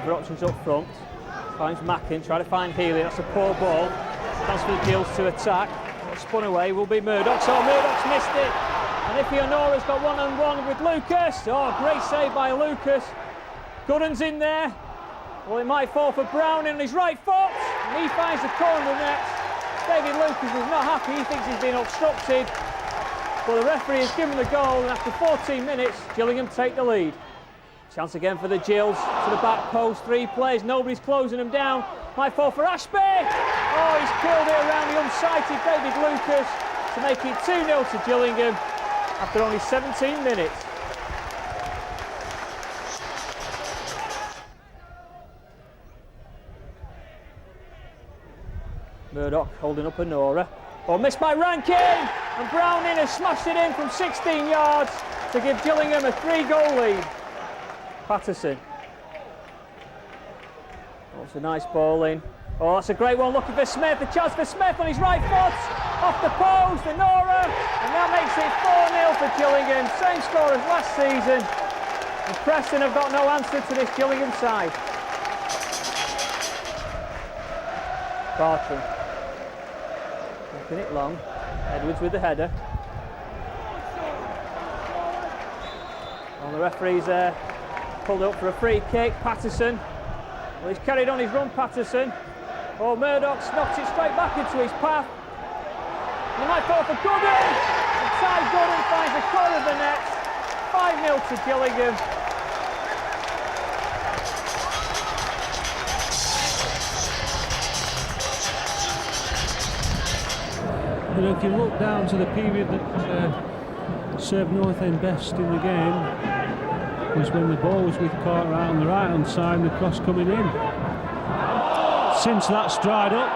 for options up front. Finds Macken, trying to find Healy. That's a poor ball. Chance for the Gills to attack. Spun away will be Murdoch. So Murdoch's missed it. And Iffy Honora's got one-on-one with Lucas. Oh, great save by Lucas. Gooden's in there. Well, it might fall for Browning on his right foot. And he finds the corner of the net. David Lucas is not happy. He thinks he's been obstructed. But the referee has given the goal. And after 14 minutes, Gillingham take the lead. Chance again for the Gills. To the back post. 3 players. Nobody's closing them down. Might fall for Ashby. Oh, he's killed it around the unsighted David Lucas to make it 2-0 to Gillingham after only 17 minutes. Murdoch holding up Honora. Oh, missed by Rankin! And Browning has smashed it in from 16 yards to give Gillingham a 3-goal lead. Patterson. Oh, it's a nice ball in. Oh, that's a great one, looking for Smith. A chance for Smith on his right foot. Off the post, Honora. And that makes it 4-0 for Gillingham. Same score as last season. And Preston have got no answer to this Gillingham side. Bartram. Making it long. Edwards with the header. And the referee's there. Pulled up for a free kick. Patterson. Well, he's carried on his run, Patterson. Oh, Murdoch's knocked it straight back into his path. And he might fall for Gooden. And Ty Gooden finds the corner of the net. 5-0 to Gillingham. You know, if you look down to the period that served North End best in the game, was when the ball was with Carter out on the right hand side and the cross coming in. Since that's dried up.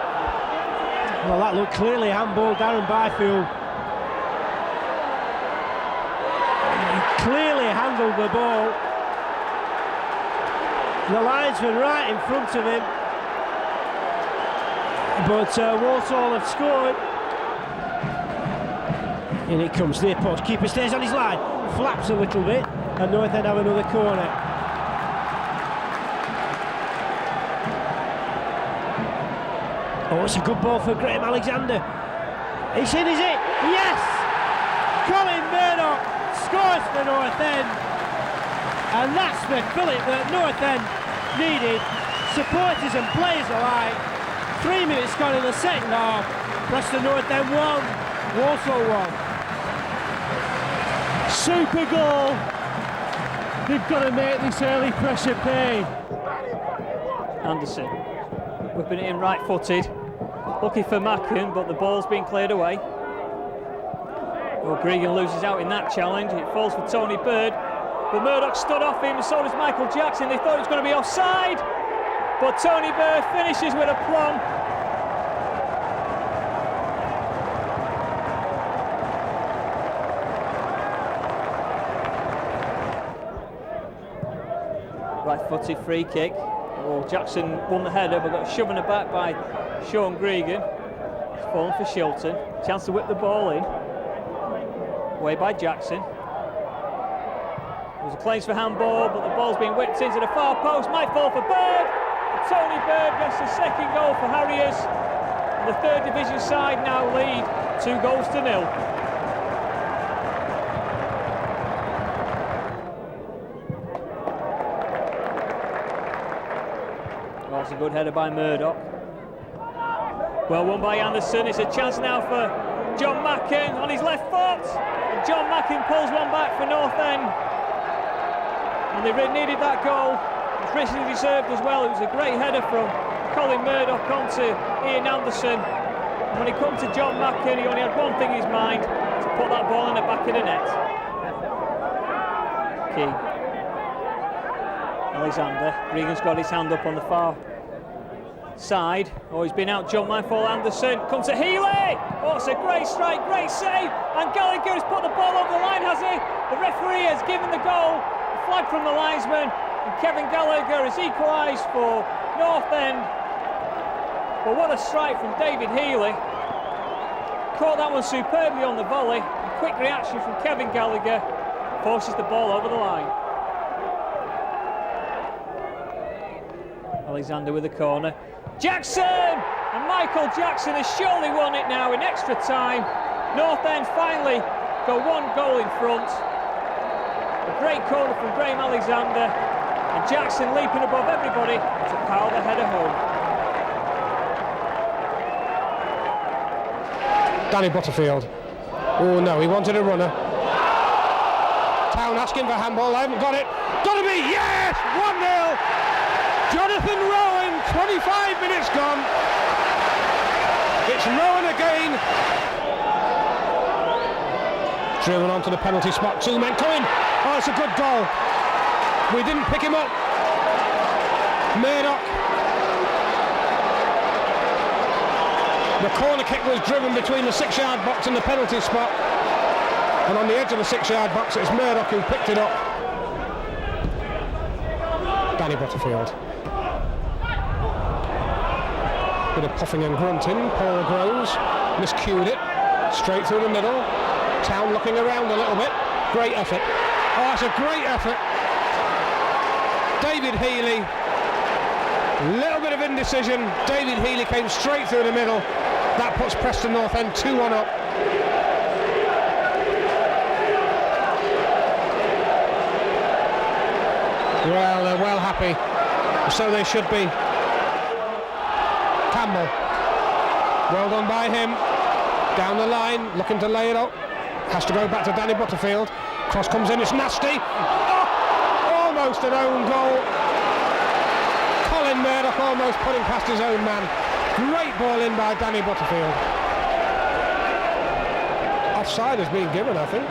Well, that looked clearly handball. Darren Byfield clearly handled the ball. The linesman right in front of him, but Walsall have scored. In it comes near post. Keeper stays on his line, flaps a little bit, and North End have another corner. Oh, it's a good ball for Graham Alexander. It's in, is it? Yes! Colin Murdoch scores for North End. And that's the fillip that North End needed. Supporters and players alike. 3 minutes gone in the second half. Preston North End 1, Walsall 1. Super goal. They've got to make this early pressure pay. Anderson whipping it in right-footed. Looking for Macken, but the ball's been cleared away. Well, Gregan loses out in that challenge. It falls for Tony Bird. But Murdoch stood off him, and so does Michael Jackson. They thought it was going to be offside. But Tony Bird finishes with aplomb. Right-footed free kick. Well, Jackson won the header, but got shoved in the back by Sean Gregan. It's fallen for Shilton. Chance to whip the ball in. Away by Jackson. There's a claims for handball, but the ball's been whipped into the far post. Might fall for Bird. And Tony Bird gets the second goal for Harriers. And the third division side now lead 2-0. Well, that's a good header by Murdoch. Well won by Anderson. It's a chance now for Jon Macken on his left foot. And Jon Macken pulls one back for North End. And they needed that goal. It's richly deserved as well. It was a great header from Colin Murdoch onto Ian Anderson. And when he come to Jon Macken, he only had one thing in his mind, to put that ball in the back of the net. Keane. Alexander. Regan's got his hand up on the far side. Oh, he's been out, John Mindful Anderson. Come to Healy. Oh, it's a great strike, great save. And Gallagher has put the ball over the line, has he? The referee has given the goal. A flag from the linesman. And Kevin Gallagher has equalised for North End. But what a strike from David Healy. Caught that one superbly on the volley. A quick reaction from Kevin Gallagher. Forces the ball over the line. Alexander with the corner. Jackson! And Michael Jackson has surely won it now in extra time. North End finally go 1 goal in front. A great corner from Graham Alexander, and Jackson leaping above everybody to power the header home. Danny Butterfield. Oh no, he wanted a runner. Town asking for handball, they haven't got it. Gotta be, yes! 1-0! Jonathan Rowan, 25 minutes gone. It's Rowan again. Driven onto the penalty spot, 2 men coming. Oh, it's a good goal. We didn't pick him up. Murdoch. The corner kick was driven between the 6-yard box and the penalty spot. And on the edge of the 6-yard box, it's Murdoch who picked it up. Danny Butterfield. Bit of puffing and grunting. Paul Groves miscued it. Straight through the middle. Town looking around a little bit. Great effort. Oh, it's a great effort. David Healy. Little bit of indecision. David Healy came straight through the middle. That puts Preston North End 2-1 up. Well, they're well happy. So they should be. Campbell. Well done by him. Down the line, looking to lay it up. Has to go back to Danny Butterfield. Cross comes in, it's nasty. Oh, almost an own goal. Colin Murdoch almost putting past his own man. Great ball in by Danny Butterfield. Offside has been given, I think.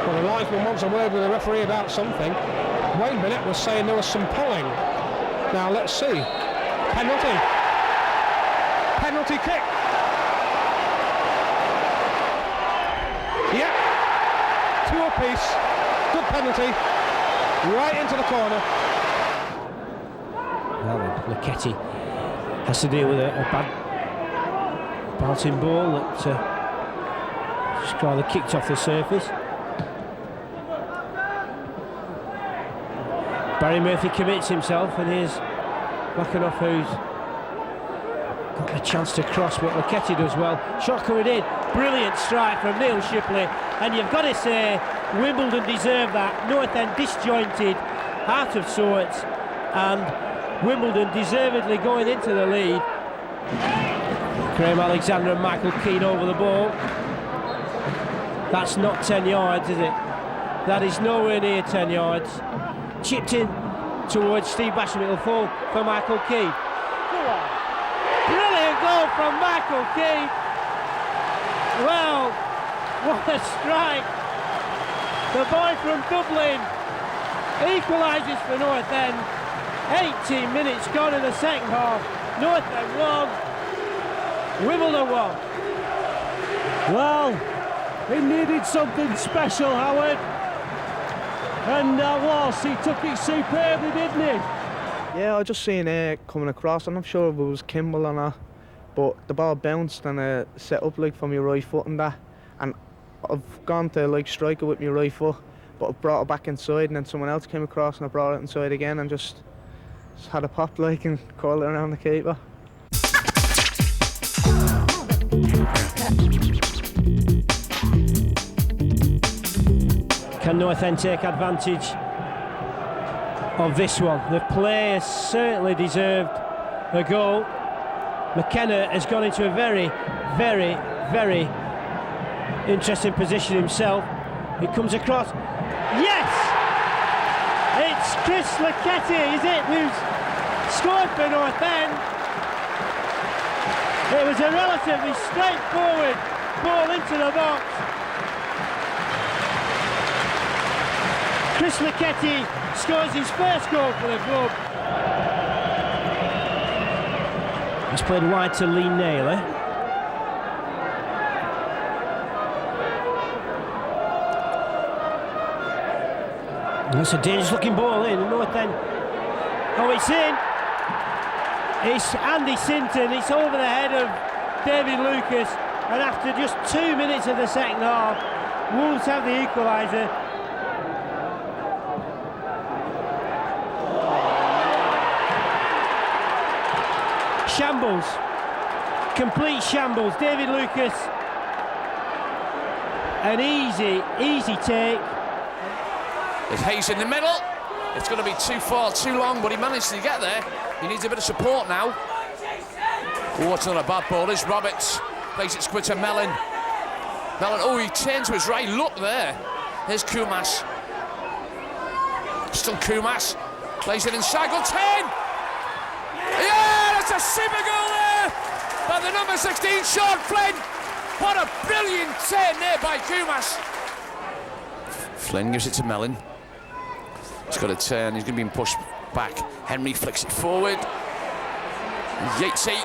Well, the linesman wants a word with the referee about something. Wayne Bennett was saying there was some pulling. Now let's see. Penalty. Penalty kick. Yep. 2 apiece. Good penalty. Right into the corner. Well, Lucchetti has to deal with a bad bouncing ball that just rather kicked off the surface. Barry Murphy commits himself, and here's Mackenoff, who's got the chance to cross, but Lucchetti does well. Shot coming in, brilliant strike from Neil Shipley, and you've got to say Wimbledon deserve that. North End disjointed, out of sorts, and Wimbledon deservedly going into the lead. Graham Alexander and Michael Keane over the ball. That's not 10 yards, is it? That is nowhere near 10 yards. Chipped in towards Steve Basham. It'll fall for Michael Keane. Brilliant goal from Michael Keane. Well, what a strike. The boy from Dublin equalises for North End. 18 minutes gone in the second half. North End won. Wimbledon won. Well, he needed something special, Howard. And he took it superbly, didn't he? Yeah, I just seen it coming across. I'm not sure if it was Kimball or not, but the ball bounced and set up like from your right foot and that. And I've gone to like strike it with my right foot, but I brought it back inside, and then someone else came across and I brought it inside again and just had a pop like and curled it around the keeper. Can North End take advantage of this one? The players certainly deserved a goal. McKenna has gone into a very, very, very interesting position himself. It comes across. Yes! It's Chris Lucchetti, is it, who's scored for North End? It was a relatively straightforward ball into the box. Chris Lucchetti scores his first goal for the club. He's played wide to Lee Naylor. And that's a dangerous looking ball in, and North End. Oh, it's in. It's Andy Sinton. It's over the head of David Lucas. And after just 2 minutes of the second half, Wolves have the equaliser. Shambles. Complete shambles. David Lucas. An easy take. There's Hayes in the middle. It's going to be too far, too long, but he managed to get there. He needs a bit of support now. Oh, it's not a bad ball. There's Roberts. Plays it squid to Mellon. Mellon, oh, he turned to his right. Look there. There's Kumas. Still Kumas. Plays it inside. Goal 10. Yeah, that's a super goal there by the number 16, Sean Flynn. What a brilliant turn there by Kumas. Flynn gives it to Mellon. He's got a turn. He's going to be pushed back. Henry flicks it forward. Yatesy.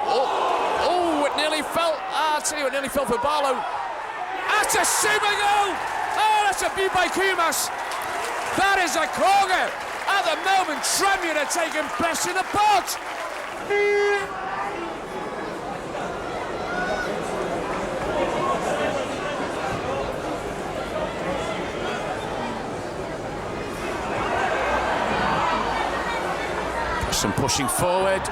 Oh, it nearly fell. I'll tell you, it nearly fell for Barlow. That's a super goal. Oh, that's a beat by Kumas. That is a corner. At the moment, Tremier are taking Preston apart. Preston pushing forward.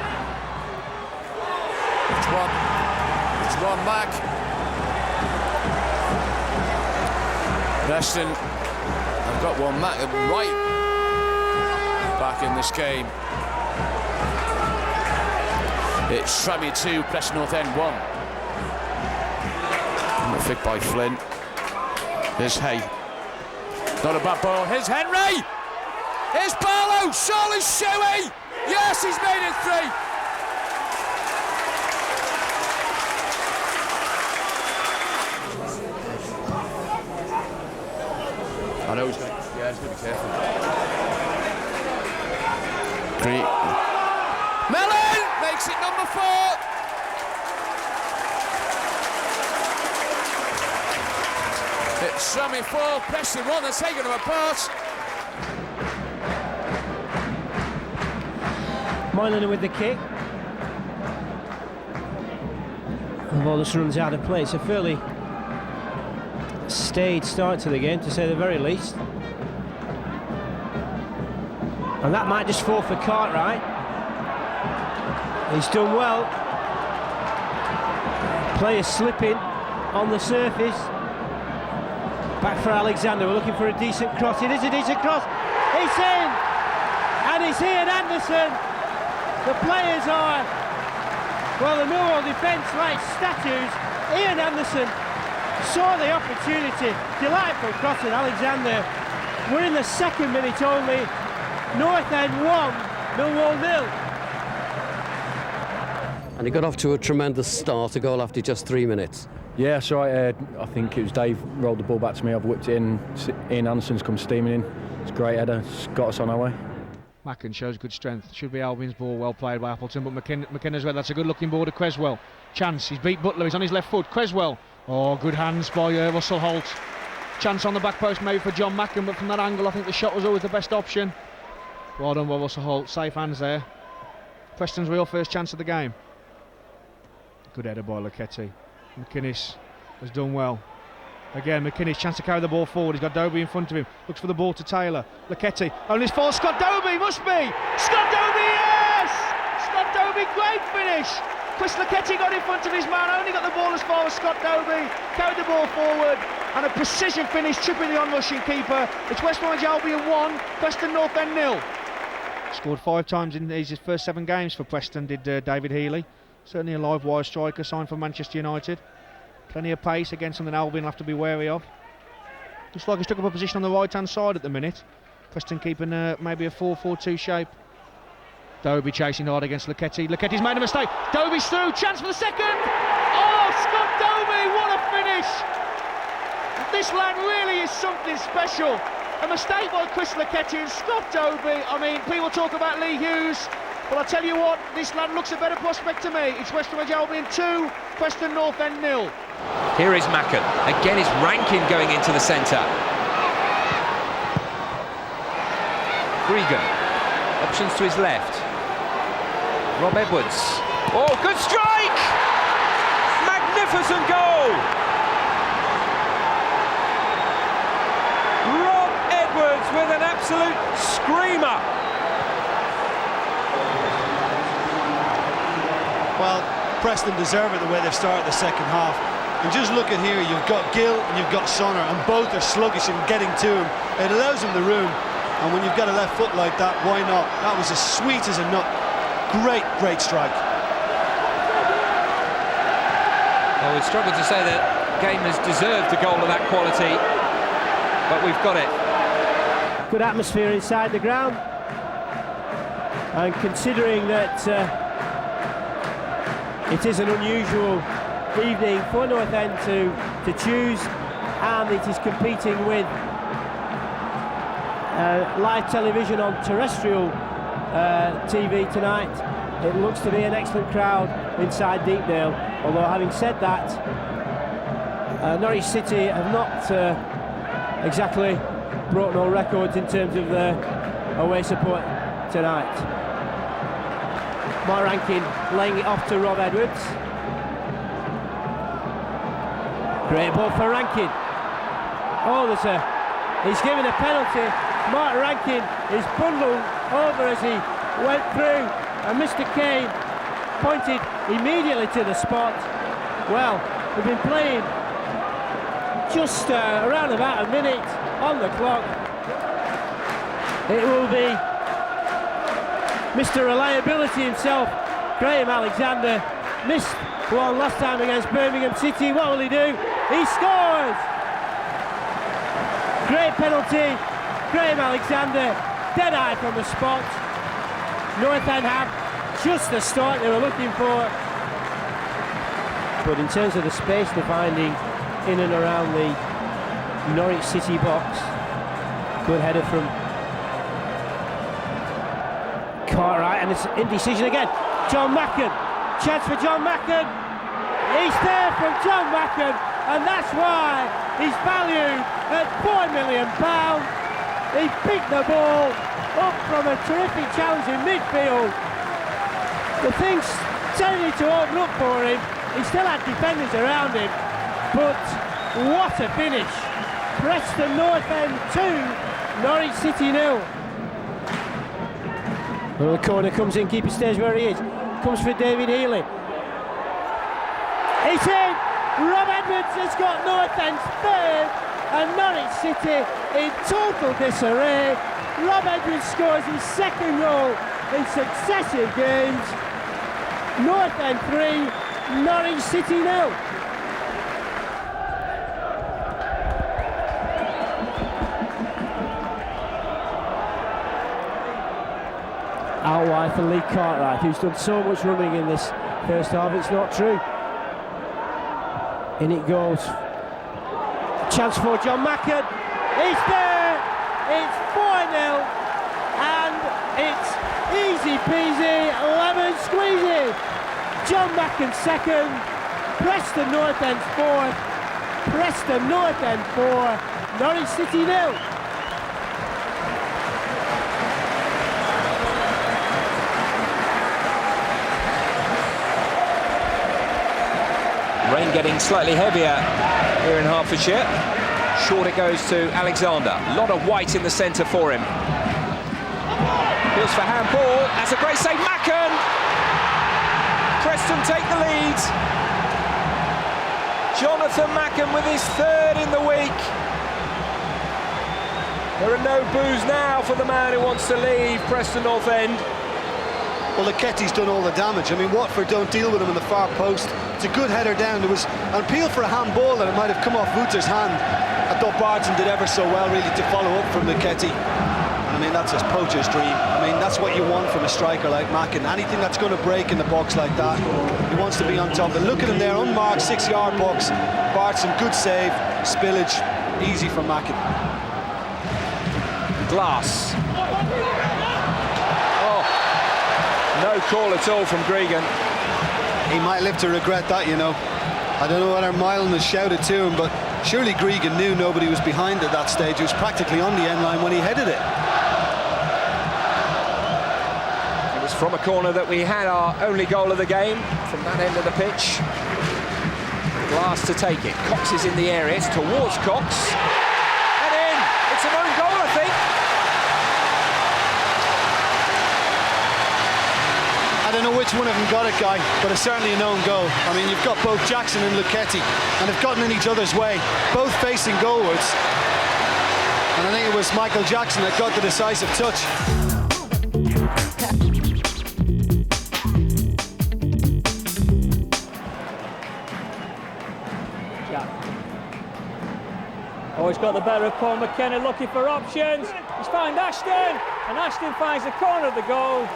It's one back. Preston have got one back right back in this game. It's Tremier 2, Preston North End 1. Flick by Flynn. Here's Hay. Not a bad ball. Here's Henry. Here's Barlow. Surely Shuey. Yes, he's made it 3. I know he's going to, yeah, he's going to be careful. Great. Mellon makes it number 4. It's Tremier 4, Preston 1, they're taking them apart. Moylan with the kick. The ball just runs out of play. It's a fairly staid start to the game, to say the very least. And that might just fall for Cartwright. He's done well. Players slipping on the surface. Back for Alexander. We're looking for a decent cross. It is a decent cross. It's in! And it's Ian Anderson. The players are, well, the Millwall defence like statues. Ian Anderson saw the opportunity. Delightful cross at Alexander. We're in the 2nd minute only. North End 1, Millwall 0. And he got off to a tremendous start, a goal after just 3 minutes. Yeah, so I think it was Dave rolled the ball back to me. I've whipped it in. Ian Anderson's come steaming in. It's a great header. It's got us on our way. Macken shows good strength. Should be Albion's ball, well played by Appleton, but McKenna's well. That's a good looking ball to Cresswell. Chance, he's beat Butler, he's on his left foot. Cresswell, oh, good hands by Russell Holt. Chance on the back post maybe for Jon Macken, but from that angle I think the shot was always the best option. Well done by Russell Holt, safe hands there. Preston's real first chance of the game. Good header by Lucchetti. McInnes has done well. Again, McInnes, chance to carry the ball forward. He's got Dobie in front of him. Looks for the ball to Taylor. Lucchetti, only for Scott Dobie, must be! Scott Dobie, yes! Scott Dobie, great finish! Chris Lucchetti got in front of his man, only got the ball as far as Scott Dobie. Carried the ball forward, and a precision finish, tripping the on-rushing keeper. It's West Bromwich Albion 1, Preston North End 0. Scored 5 times in his first 7 games for Preston, did David Healy. Certainly a live wire striker, signed for Manchester United. Plenty of pace, again something Albion will have to be wary of. Looks like he's took up a position on the right hand side at the minute. Preston keeping maybe a 4-4-2 shape. Dobie chasing hard against Lucchetti. Lucchetti's made a mistake. Dobie's through, chance for the second! Oh, Scott Dobie, what a finish! This lad really is something special. A mistake by Chris Lucchetti and Scott Dobie. I mean, people talk about Lee Hughes, but I tell you what, this lad looks a better prospect to me. It's West Bromwich Albion 2, Preston North End 0. Here is Macken. Again, his ranking going into the centre. Gregan. Options to his left. Rob Edwards. Oh, good strike! Magnificent goal! Rob Edwards with an absolute screamer. Well, Preston deserve it the way they've started the second half. And just look at here, you've got Gill and you've got Sonner, and both are sluggish in getting to him. It allows him the room, and when you've got a left foot like that, why not? That was as sweet as a nut. Great strike. Well, we've struggled to say that game has deserved a goal of that quality, but we've got it. Good atmosphere inside the ground, and considering that it is an unusual evening for North End to choose, and it is competing with live television on terrestrial TV tonight. It looks to be an excellent crowd inside Deepdale, although having said that, Norwich City have not exactly broken all records in terms of their away support tonight. Mark Rankin laying it off to Rob Edwards. Great ball for Rankin. Oh, he's given a penalty. Mark Rankin is bundled over as he went through, and Mr. Keane pointed immediately to the spot. Well, we've been playing just around about a minute on the clock. It will be Mr. Reliability himself, Graham Alexander. Missed one last time against Birmingham City. What will he do? He scores! Great penalty. Graham Alexander, dead eye from the spot. North End have just the start they were looking for. But in terms of the space they're finding in and around the Norwich City box, good header from Cartwright, and it's indecision again. Jon Macken, chance for Jon Macken. He's there from Jon Macken, and that's why he's valued at £4 million. He picked the ball up from a terrific challenge in midfield. The thing's tending to open up for him. He still had defenders around him, but what a finish. Preston North End 2, Norwich City 0. Well, the corner comes in, keeper stays where he is. Comes for David Healy. It's in! Rob Edwards has got North End's third, and Norwich City in total disarray. Rob Edwards scores his second goal in successive games. North End 3, Norwich City 0. Out wide for Lee Cartwright, who's done so much running in this first half. It's not true. In it goes. Chance for Jon Macken. He's there. It's 4-0, and it's easy peasy, lemon squeezy. Jon Macken second. Preston North End fourth. Preston North End 4. Norwich City 0. Rain getting slightly heavier here in Hertfordshire. Short it goes to Alexander. A lot of white in the centre for him. Goes for handball. That's a great save. Macken! Preston take the lead. Jonathan Macken with his third in the week. There are no boos now for the man who wants to leave Preston North End. Well, Ketty's done all the damage. I mean, Watford don't deal with him in the far post. It's a good header down. There was an appeal for a handball that it might have come off Wouter's hand. I thought Barton did ever so well, really, to follow up from Ketty. And I mean, that's his poacher's dream. I mean, that's what you want from a striker like Macken. Anything that's going to break in the box like that, he wants to be on top. And look at him there, unmarked, 6-yard box. Barton, good save. Spillage, easy for Macken. Glass. No call at all from Gregan. He might live to regret that, you know. I don't know whether Mylan has shouted to him, but surely Gregan knew nobody was behind at that stage. He was practically on the end line when he headed it. It was from a corner that we had our only goal of the game, from that end of the pitch. Glass to take it. Cox is in the area. It's towards Cox. And in! It's an own goal, I think. And don't know which one of them got it, Guy, but it's certainly an own goal. I mean, you've got both Jackson and Luchetti, and they've gotten in each other's way, both facing goalwards. And I think it was Michael Jackson that got the decisive touch. Oh, he's got the better of Paul McKenna, looking for options. He's found Ashton, and Ashton finds the corner of the goal.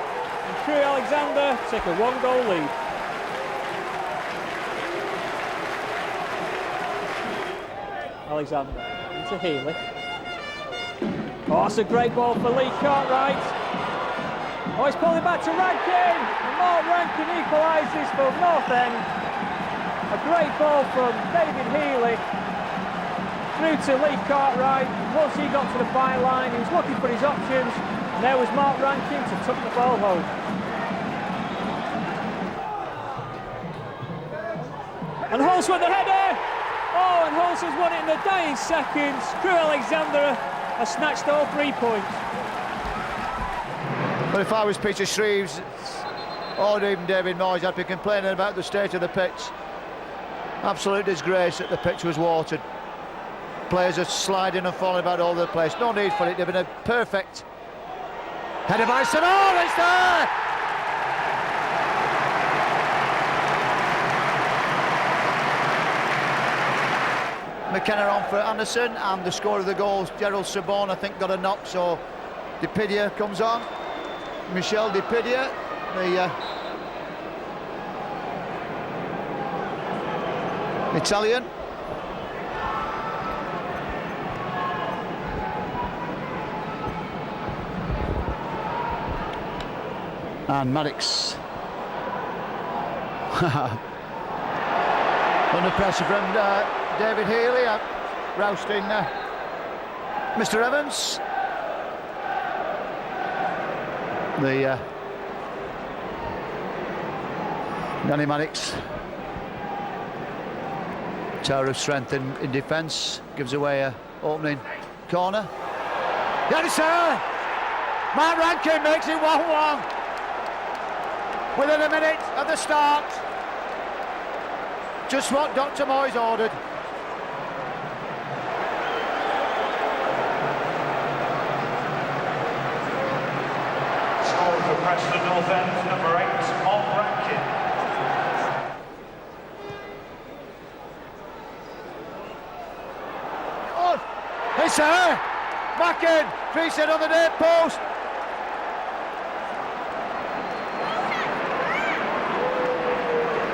And Crewe Alexander take a 1-goal lead. Alexander into Healy. Oh, that's a great ball for Lee Cartwright. Oh, he's pulling back to Rankin, and Mark Rankin equalises for North End. A great ball from David Healy through to Lee Cartwright. Once he got to the byline, he was looking for his options, and there was Mark Rankin to tuck the ball home. And Hulse with the header. Oh, and Hulse has won it in the dying seconds. Crewe Alexander has snatched all 3 points. But if I was Peter Shreves or even David Moyes, I'd be complaining about the state of the pitch. Absolute disgrace that the pitch was watered. Players are sliding and falling about all over the place. No need for it. They've been a perfect header by St. Oh, it's there! McKenna on for Anderson, and the scorer of the goals, Gerald Sabon, I think got a knock, so Dipidia comes on. Michel Dipidia, the Italian. And Maddox under pressure from David Healy, rousting Mr. Evans. The Danny Maddox, tower of strength in defence, gives away a opening corner. Yes, sir! Mark Rankin makes it 1-1 within a minute of the start. Just what Dr. Moyes ordered. Score for Preston North End, number 8, Mark Rankin. Oh, hey sir! Macken, creased on the near post.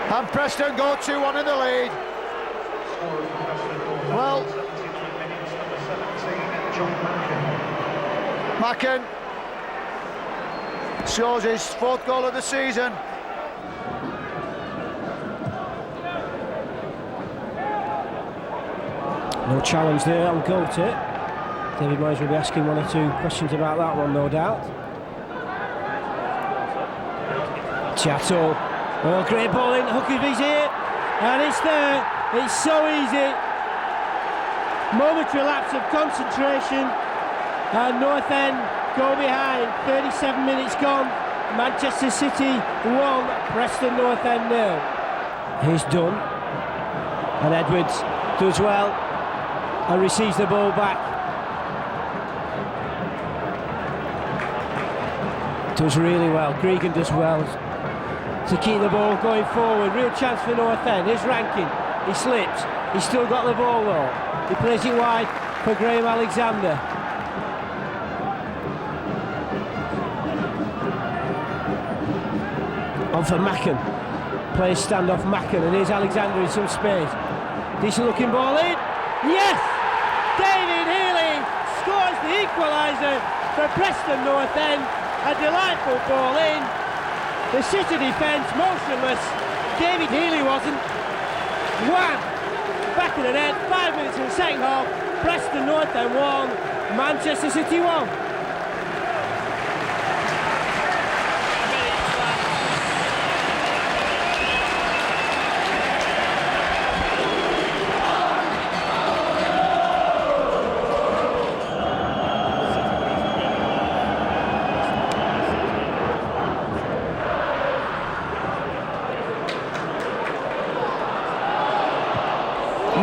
And Preston go 2-1 in the lead. Well, Jon Macken scores his 4th goal of the season. No challenge there on goal tip. David Moyes will be asking 1 or 2 questions about that one, no doubt. Chatto. Oh, great ball in, Huckabee's here, and it's there. It's so easy. Momentary lapse of concentration, and North End go behind. 37 minutes gone. Manchester City 1, Preston North End 0. He's done, and Edwards does well and receives the ball back. Does really well. Gregan does well to keep the ball going forward. Real chance for North End. Here's Rankin. He slips. He's still got the ball though. He plays it wide for Graham Alexander. On for Macken. Plays standoff Macken, and here's Alexander in some space. Decent looking ball in. Yes! David Healy scores the equaliser for Preston North End. A delightful ball in. The City defence motionless. David Healy wasn't. Wham! Back of the net, 5 minutes in the second half. Preston North End 1, Manchester City 1.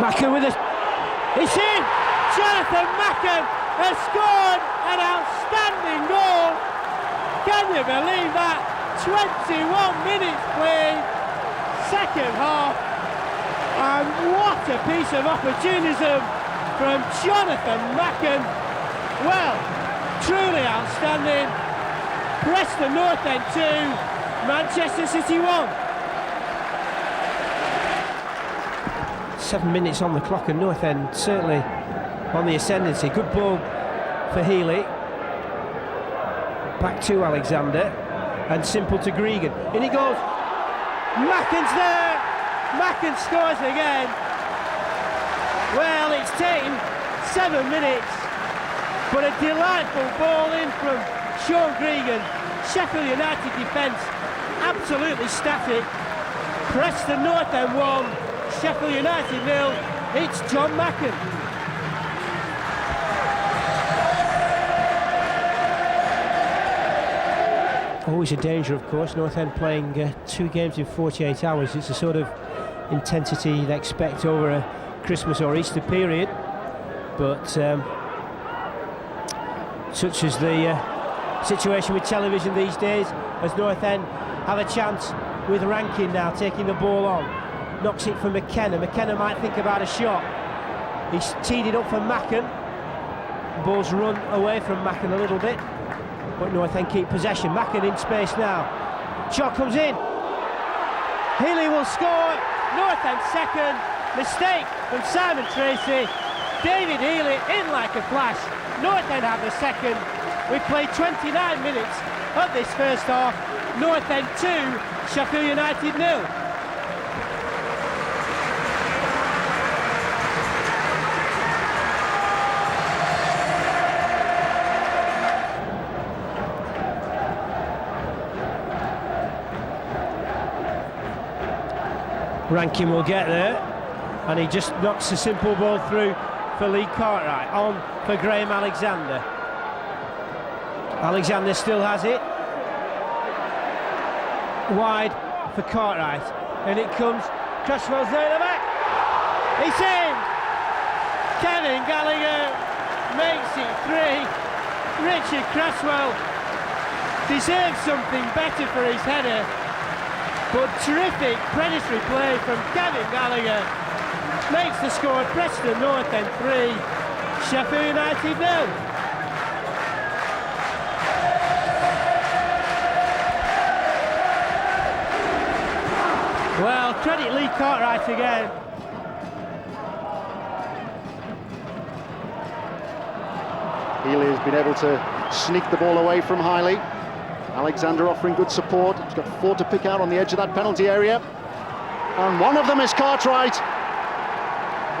Macken with a... It's in! Jonathan Macken has scored an outstanding goal! Can you believe that? 21 minutes played, second half, and what a piece of opportunism from Jonathan Macken. Well, truly outstanding. Preston North End 2, Manchester City 1. 7 minutes on the clock and North End certainly on the ascendancy. Good ball for Healy. Back to Alexander and simple to Gregan. In he goes. Macken's there. Macken scores again. Well, it's taken 7 minutes, but a delightful ball in from Sean Gregan. Sheffield United defence absolutely static. Preston North End 1, Sheffield United 0. It's Jon Macken. Always a danger, of course. North End playing 2 games in 48 hours. It's the sort of intensity you'd expect over a Christmas or Easter period. But such is the situation with television these days, as North End have a chance with Rankin now taking the ball on. Knocks it for McKenna. McKenna might think about a shot. He's teed it up for Macken. Ball's run away from Macken a little bit, but North End keep possession. Macken in space now. Shot comes in. Healy will score. North End second. Mistake from Simon Tracy. David Healy in like a flash. North End have the second. We've played 29 minutes of this first half. North End 2, Sheffield United 0. Rankin will get there, and he just knocks a simple ball through for Lee Cartwright. On for Graham Alexander. Alexander still has it. Wide for Cartwright, and it comes. Cresswell's there at the back. It's in. Kevin Gallagher makes it 3. Richard Cresswell deserves something better for his header. But terrific predatory play from Kevin Gallagher makes the score. Preston North End 3, Sheffield United 0. Well, credit Lee Cartwright again. Healy has been able to sneak the ball away from Hiley. Alexander offering good support. He's got 4 to pick out on the edge of that penalty area. And one of them is Cartwright.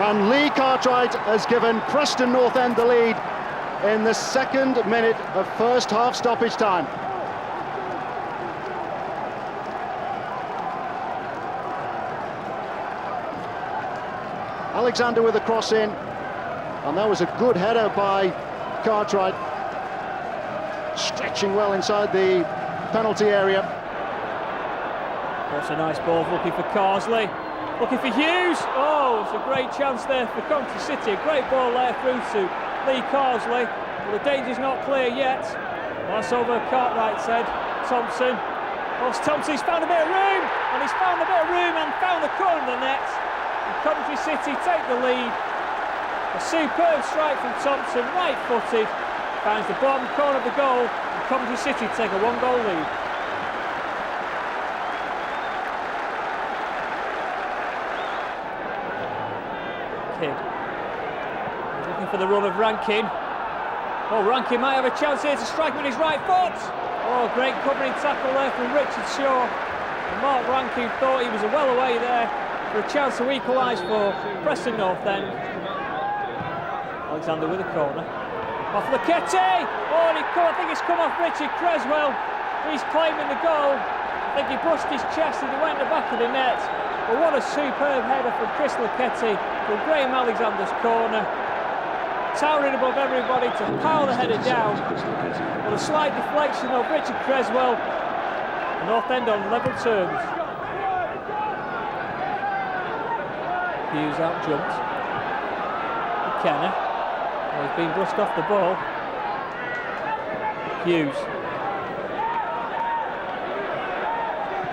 And Lee Cartwright has given Preston North End the lead in the 2nd minute of first half stoppage time. Alexander with a cross in. And that was a good header by Cartwright. Stretching well inside the penalty area. That's a nice ball, looking for Carsley, looking for Hughes. Oh, it's a great chance there for Coventry City. A great ball there through to Lee Carsley. Well, the danger's not clear yet. That's over Cartwright said. Thompson. Oh, Thompson's found a bit of room, and he's found a bit of room and found the corner of the net. And Coventry City take the lead. A superb strike from Thompson, right-footed. Finds the bottom corner of the goal, and Coventry City take a 1-goal lead. Kidd. He's looking for the run of Rankin. Oh, Rankin might have a chance here to strike with his right foot. Oh, great covering tackle there from Richard Shaw. And Mark Rankin thought he was well away there for a chance to equalise for Preston North End. Alexander with a corner. Off Lekete! Oh, and I think it's come off Richard Cresswell. He's claiming the goal. I think he brushed his chest and he went to the back of the net. But what a superb header from Chris Lekete from Graham Alexander's corner. Towering above everybody to power the header down. With a slight deflection of Richard Cresswell. North End on level terms. Hughes out jumped. McKenna. Oh, he's been brushed off the ball. Hughes.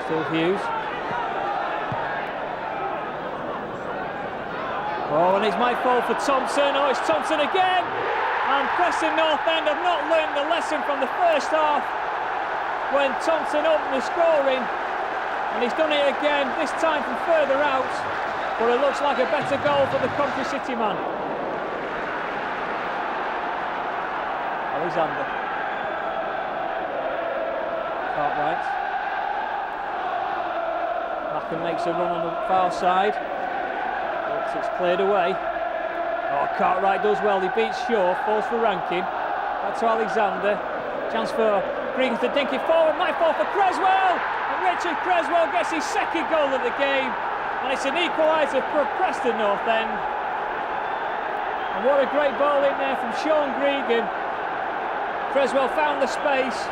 Still Hughes. Oh, and it might fall for Thompson. Oh, it's Thompson again. And Preston North End have not learned the lesson from the first half when Thompson opened the scoring. And he's done it again, this time from further out. But it looks like a better goal for the Coventry City man. Alexander. Cartwright. Macken makes a run on the far side. But it's cleared away. Oh, Cartwright does well. He beats Shaw, falls for Rankin. Back to Alexander. Chance for Green to dink it forward. Might fall for Cresswell. And Richard Cresswell gets his second goal of the game. And it's an equaliser for Preston North End. And what a great ball in there from Sean Gregan. Cresswell found the space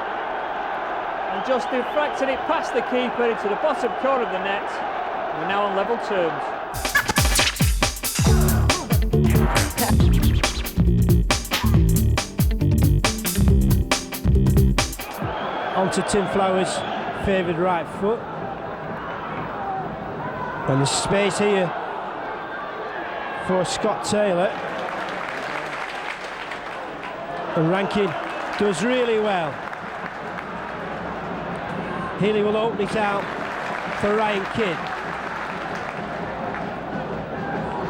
and just deflected it past the keeper into the bottom corner of the net. We're now on level terms. Onto Tim Flowers' favoured right foot. And there's space here for Scott Taylor. And Rankin does really well. Healy will open it out for Ryan Kidd.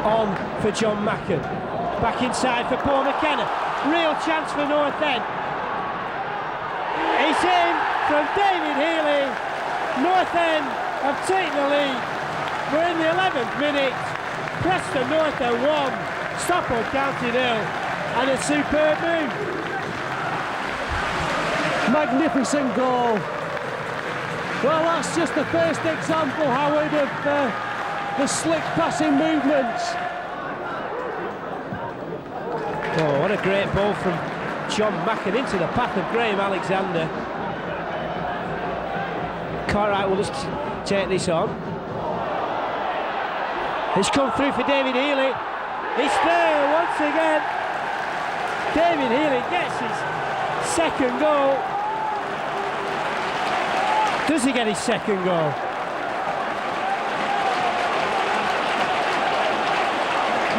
On for Jon Macken. Back inside for Paul McKenna. Real chance for North End. It's in from David Healy. North End have taken the lead. We're in the 11th minute. Preston North End 1, Stockport County 0, and a superb move. Magnificent goal. Well, that's just the first example, Howard, of the slick passing movements. Oh, what a great ball from Jon Macken into the path of Graham Alexander. Cartwright will just take this on. It's come through for David Healy. It's there once again. David Healy gets his second goal. Does he get his second goal?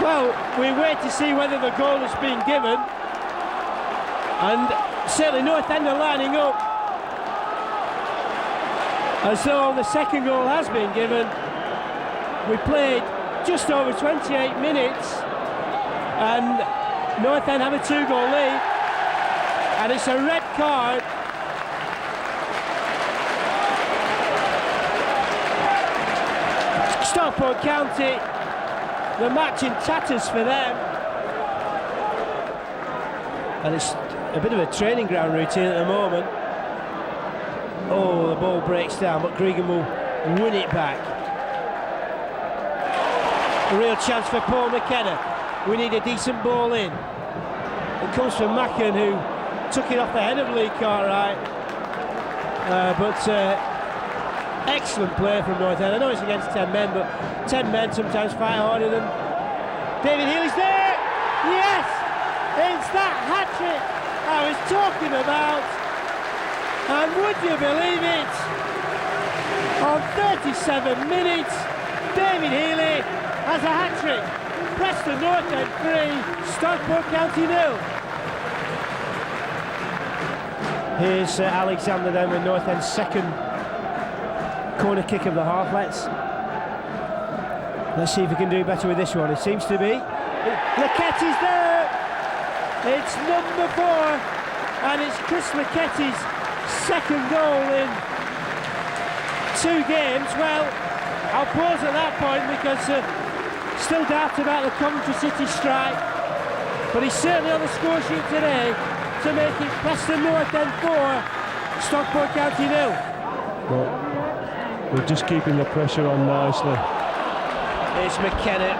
Well, we wait to see whether the goal has been given. And certainly North End are lining up as though the second goal has been given. We played just over 28 minutes and North End have a 2-goal lead, and it's a red card. Stockport County, the match in tatters for them, and it's a bit of a training ground routine at the moment. Oh, the ball breaks down, but Gregan will win it back. A real chance for Paul McKenna. We need a decent ball in. It comes from Macken, who took it off the head of Lee Cartwright. Excellent play from North End. I know it's against 10 men, but 10 men sometimes fight harder than... David Healy's there! Yes! It's that hat-trick I was talking about. And would you believe it? On 37 minutes, David Healy has a hat-trick. Preston North End 3, Stockport County 0. Here's Alexander then with North End's second corner kick of the half. Let's see if we can do better with this one. It seems to be. Laquetti's there. It's number 4, and it's Chris Laquetti's second goal in 2 games. Well, I'll pause at that point because still doubt about the Coventry City strike, but he's certainly on the score sheet today to make it Preston North End 4, Stockport County 0. Well, we're just keeping the pressure on nicely. It's McKenna.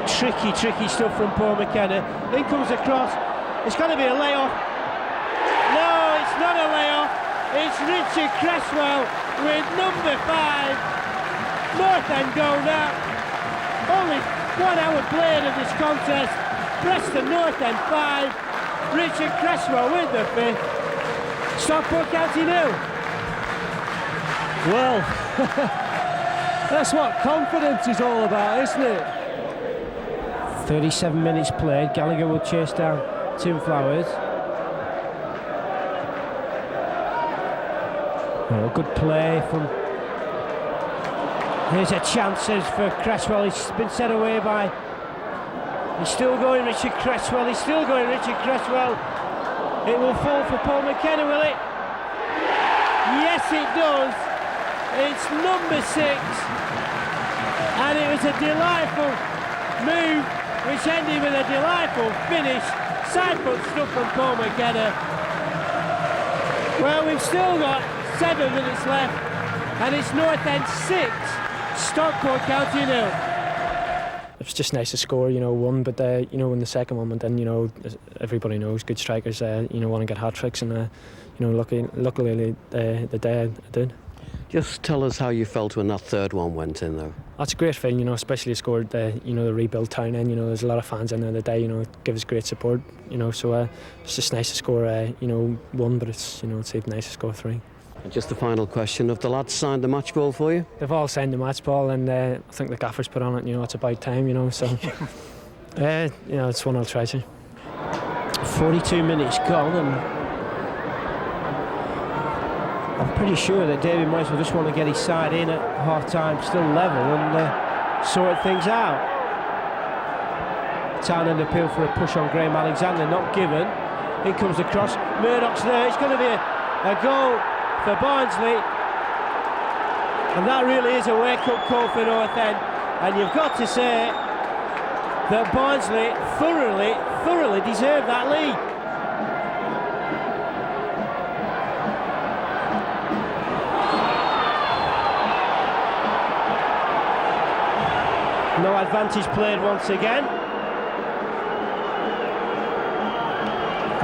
Tricky stuff from Paul McKenna. In comes the cross. It's going to be a layoff. No, it's not a layoff. It's Richard Cresswell with number 5. North End go now. Only 1 hour played of this contest, Preston North End 5, Richard Cresswell with the 5th. Stockport County 0. Well, that's what confidence is all about, isn't it? 37 minutes played. Gallagher will chase down Tim Flowers. Oh, good play from... Here's a chance for Cresswell. He's been set away by... He's still going, Richard Cresswell. He's still going, Richard Cresswell. It will fall for Paul McKenna, will it? Yes, it does. It's number 6. And it was a delightful move, which ended with a delightful finish. Side foot stuff from Paul McKenna. Well, we've still got 7 minutes left, and it's North End 6, Stockport County 0. It was just nice to score, one, but when the second one went in, everybody knows good strikers, want to get hat tricks, and luckily the day I did. Just tell us how you felt when that third one went in, though. That's a great feeling, especially you scored the rebuild town end. There's a lot of fans in there the day, give us great support, so it's just nice to score, one, but it's even nice to score 3. And just the final question, have the lads signed the match ball for you? They've all signed the match ball, and I think the gaffer's put on it, it's about time, so it's one I'll try to. 42 minutes gone, and I'm pretty sure that David Moyes will just want to get his side in at half-time, still level, and sort things out. Townend appeal for a push on Graham Alexander, not given. In comes the cross, Murdoch's there, it's going to be a goal for Barnsley, and that really is a wake-up call for North End, and you've got to say that Barnsley thoroughly deserve that lead. No advantage played once again,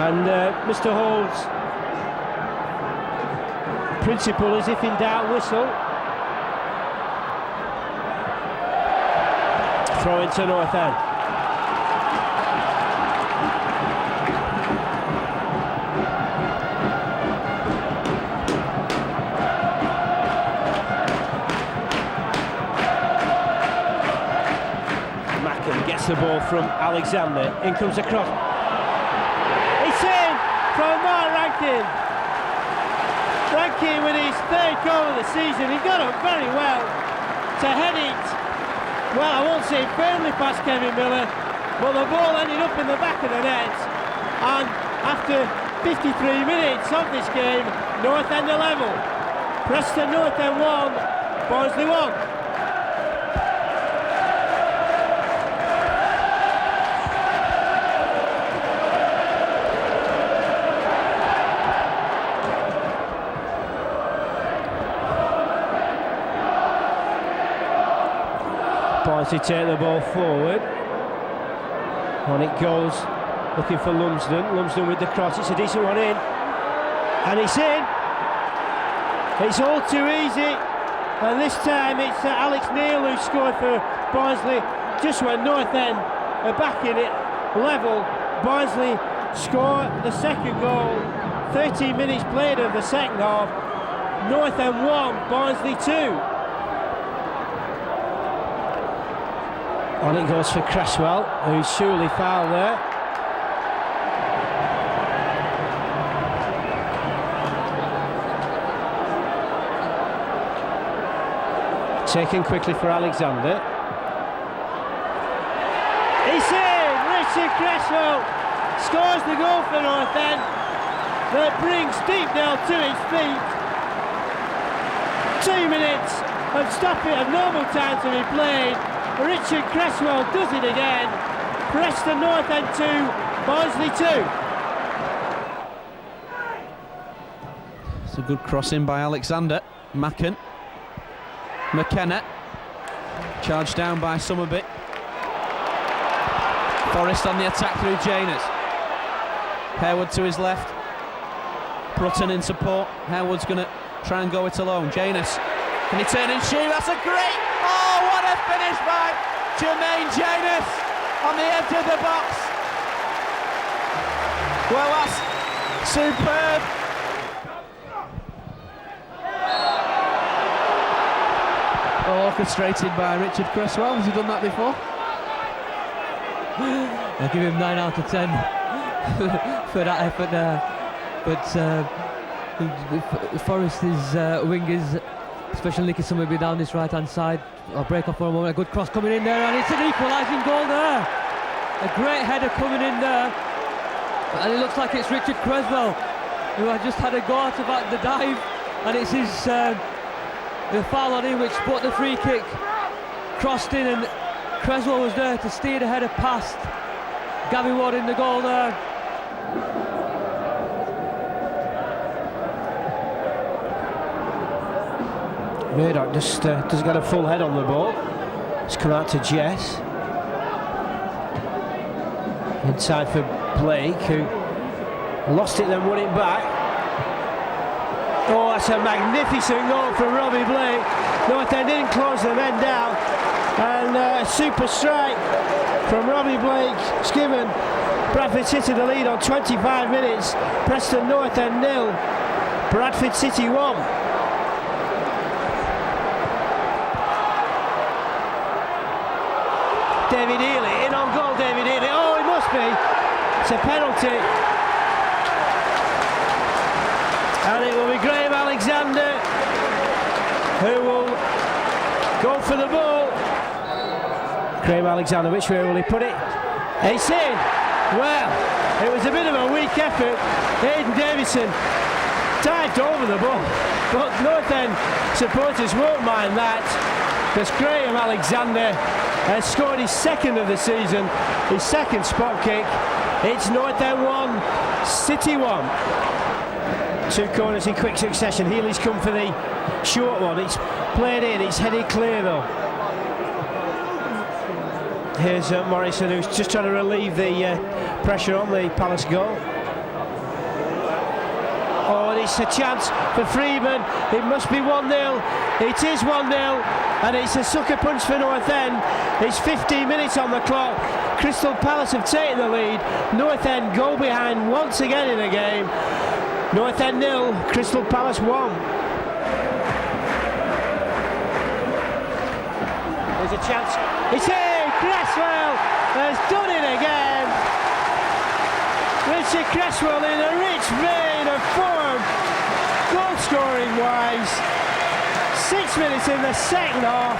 and Mr. Hall's principle is, if in doubt, whistle. Throw into North End. Macken gets the ball from Alexander. In comes the cross. It's in from Mark Rankin. Rankin with his 3rd goal of the season. He got up very well to head it, well, I won't say firmly past Kevin Miller, but the ball ended up in the back of the net, and after 53 minutes of this game, North End are level. Preston North End 1, Barnsley 1. Barnsley take the ball forward. On it goes, looking for Lumsden. Lumsden with the cross, it's a decent one in. And it's in. It's all too easy. And this time it's Alex Neil who scored for Barnsley just when North End are back in it, level. Barnsley score the second goal. 13 minutes played of the second half. North End 1, Barnsley 2. On it goes for Cresswell, who's surely fouled there. Taken quickly for Alexander. He's in! Richard Cresswell scores the goal for North End that brings Deepdale to his feet. 2 minutes of normal time to be played. Richard Cresswell does it again. Preston North End 2, Barnsley 2. It's a good crossing by Alexander. Macken. McKenna. Charged down by Summerbit. Forest on the attack through Janus. Harewood to his left. Brutton in support. Harewood's going to try and go it alone. Janus. Can he turn and shoot? That's a great... Oh, what a finish by Jermaine Janus on the edge of the box. Well, that's superb. Orchestrated by Richard Cresswell. Has he done that before? I'll give him 9 out of 10 for that effort there. But Forest's wingers, especially Nicky Summerby down this right-hand side, I'll break off for a moment. A good cross coming in there, and it's an equalising goal there. A great header coming in there, and it looks like it's Richard Cresswell who had just had a go out about the dive, and it's his the foul on him which put the free kick, crossed in, and Cresswell was there to steer the header past Gabby Ward in the goal there. Murdoch just doesn't get a full head on the ball. It's come out to Jess. Inside for Blake, who lost it then won it back. Oh, that's a magnificent goal from Robbie Blake. North End didn't close the men down. And a super strike from Robbie Blake. It's given Bradford City the lead on 25 minutes. Preston North End 0, Bradford City 1. David Healy, in on goal, David Healy. Oh, it must be. It's a penalty. And it will be Graham Alexander who will go for the ball. Graham Alexander, which way will he put it? It's in. Well, it was a bit of a weak effort. Aidan Davison dived over the ball, but North End supporters won't mind that, because Graham Alexander has scored his second of the season, his second spot kick. It's North End 1, City 1. Two corners in quick succession. Healy's come for the short one. It's played in, it's headed clear though. Here's Morrison, who's just trying to relieve the pressure on the Palace goal. Oh, and it's a chance for Freeman. It must be 1-0. It is 1-0, and it's a sucker punch for North End. It's 15 minutes on the clock. Crystal Palace have taken the lead. North End go behind once again in the game. North End 0, Crystal Palace 1. There's a chance. It's in! Cresswell has done it again. Richard Cresswell in a rich vein of form, goal scoring wise. 6 minutes in the second half.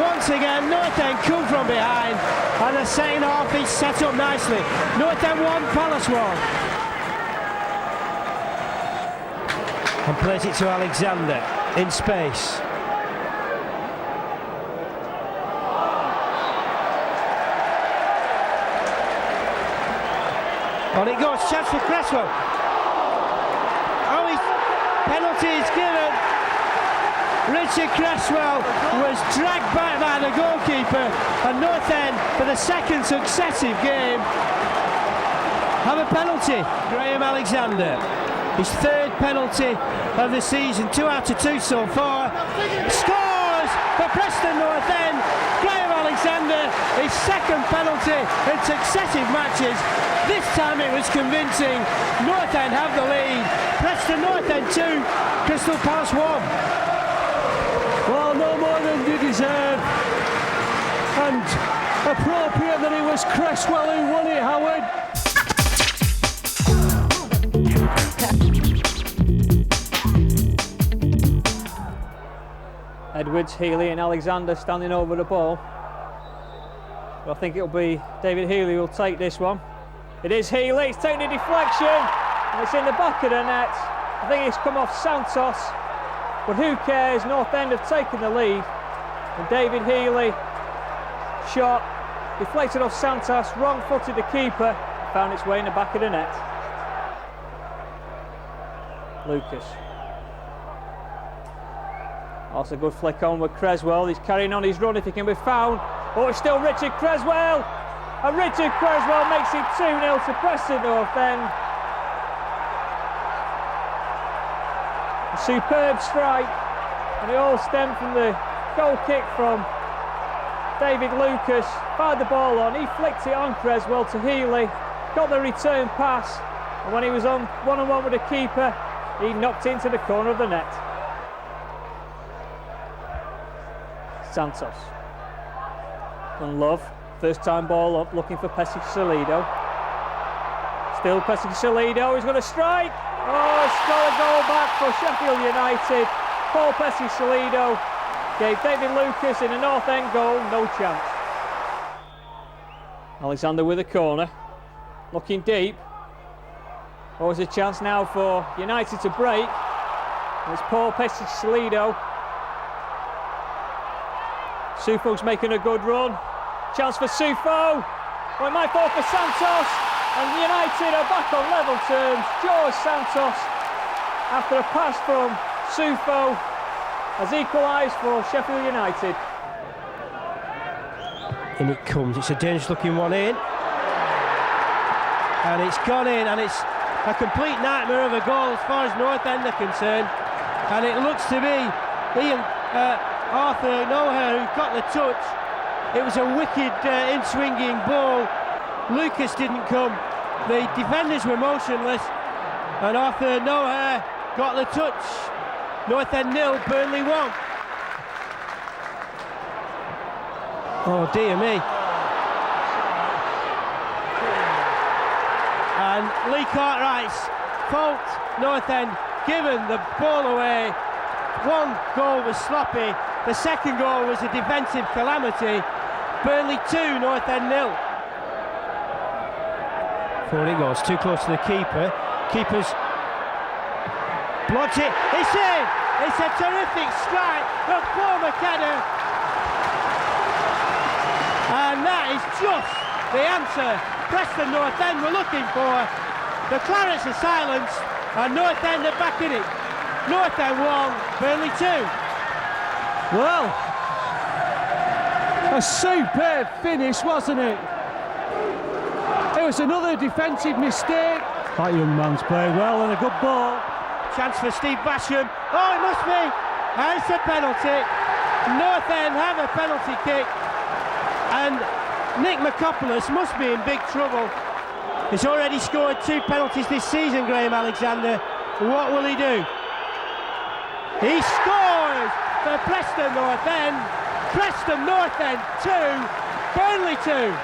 Once again, North End come from behind, and the second half is set up nicely. North End 1, Palace 1. And plays it to Alexander in space. On it goes, chance for Cresswell. Oh, his penalty is given. Richard Cresswell was dragged back by the goalkeeper, and North End, for the second successive game, have a penalty. Graham Alexander, his third penalty of the season, 2 out of 2 so far. Scores for Preston North End. Graham Alexander, his second penalty in successive matches. This time it was convincing. North End have the lead. Preston North End 2, Crystal Palace 1. Well, no more than they deserve. And appropriate that it was Cresswell who won it, Howard. Edwards, Healy and Alexander standing over the ball. But I think it'll be David Healy who'll take this one. It is Healy, it's taking a deflection, and it's in the back of the net. I think it's come off Santos, but who cares? North End have taken the lead, and David Healy shot, deflected off Santos, wrong-footed the keeper, found its way in the back of the net. Lucas. Also good flick on with Cresswell, he's carrying on his run if he can be found. Oh, it's still Richard Cresswell! And Richard Cresswell makes it 2-0 to Preston North End. A superb strike, and it all stemmed from the goal kick from David Lucas. Fired the ball on, he flicked it on Cresswell to Healy, got the return pass, and when he was on one-on-one with the keeper, he knocked into the corner of the net. Santos. And Love, first time ball up, looking for Pesci-Salido. Still Pesci-Salido, he's got a strike. Oh, it's got a goal back for Sheffield United. Paul Pesci-Salido gave David Lucas in a North End goal no chance. Alexander with a corner, looking deep. Always a chance now for United to break. It's Paul Pesci-Salido. Sufo's making a good run. Chance for Sufo. Well, it might fall for Santos. And United are back on level terms. George Santos, after a pass from Sufo, has equalised for Sheffield United. In it comes, it's a dangerous looking one in. And it's gone in, and it's a complete nightmare of a goal as far as North End are concerned. And it looks to be Arthur Noher who got the touch. It was a wicked in-swinging ball. Lucas didn't come. The defenders were motionless, and Arthur Noher got the touch. North End 0, Burnley 1. Oh dear me. And Lee Cartwright's fault, North End, given the ball away. One goal was sloppy, the second goal was a defensive calamity. Burnley 2, North End 0. Forward it goes, too close to the keeper. Keeper's blocked it, it's in! It's a terrific strike from Paul McKenna. And that is just the answer Preston North End were looking for. The Clarets are silenced and North End are back in it. North End 1, Burnley 2. Well, a superb finish, wasn't it? It was another defensive mistake. That young man's played well and a good ball. Chance for Steve Basham. Oh, it must be. And it's a penalty. North End have a penalty kick. And Nick Makopoulos must be in big trouble. He's already scored 2 penalties this season, Graham Alexander. What will he do? He scores for Preston North End. Preston North End 2, Burnley 2.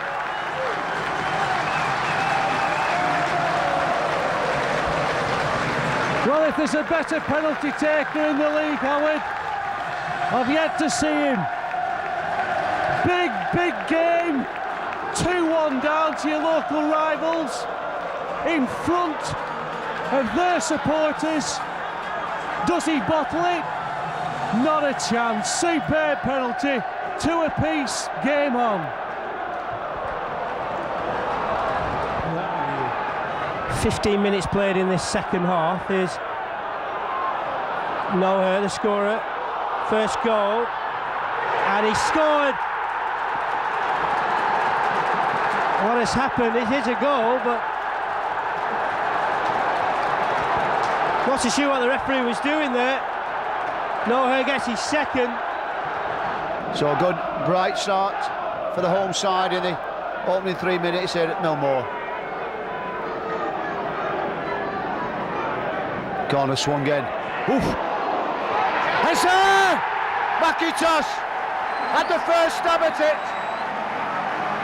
Well, if there's a better penalty taker in the league, Howard, I've yet to see him. Big game. 2-1 down to your local rivals, in front of their supporters. Does he bottle it? Not a chance. Superb penalty. 2 apiece. Game on. 15 minutes played in this second half. Here's Noher, the scorer. First goal. And he scored. What has happened? It is a goal, but not too sure what the referee was doing there. Noher gets his second. So a good, bright start for the home side in the opening 3 minutes here at Millmore. Corner swung in. Oof! Hessa! McIntosh had the first stab at it.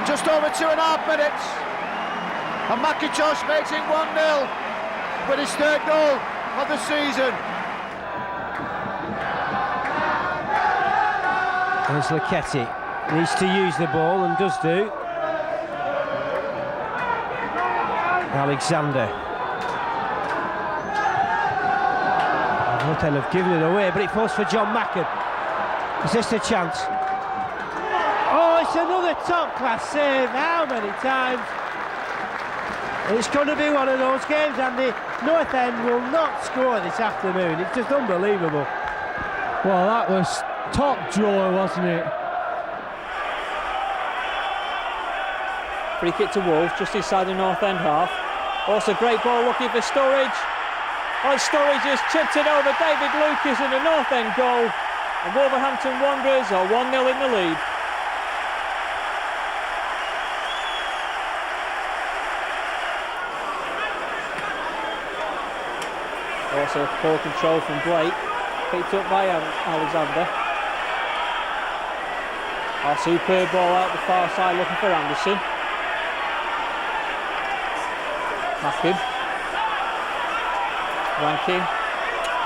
Just over 2.5 minutes. And McIntosh makes it 1-0 with his 3rd goal of the season. There's Luchetti. Needs to use the ball and does do. Alexander. North End have given it away, but it falls for Jon Macken. Is this a chance? Oh, it's another top-class save. How many times? It's going to be one of those games, and the North End will not score this afternoon. It's just unbelievable. Well, that was top drawer, wasn't it? Free kick to Wolves, just inside the North End half. Also great ball looking for Sturridge. And Sturridge has chipped it over David Lucas in the North End goal. And Wolverhampton Wanderers are 1-0 in the lead. Also poor control from Blake. Picked up by Alexander. A superb ball out the far side looking for Anderson. Macken. Rankin.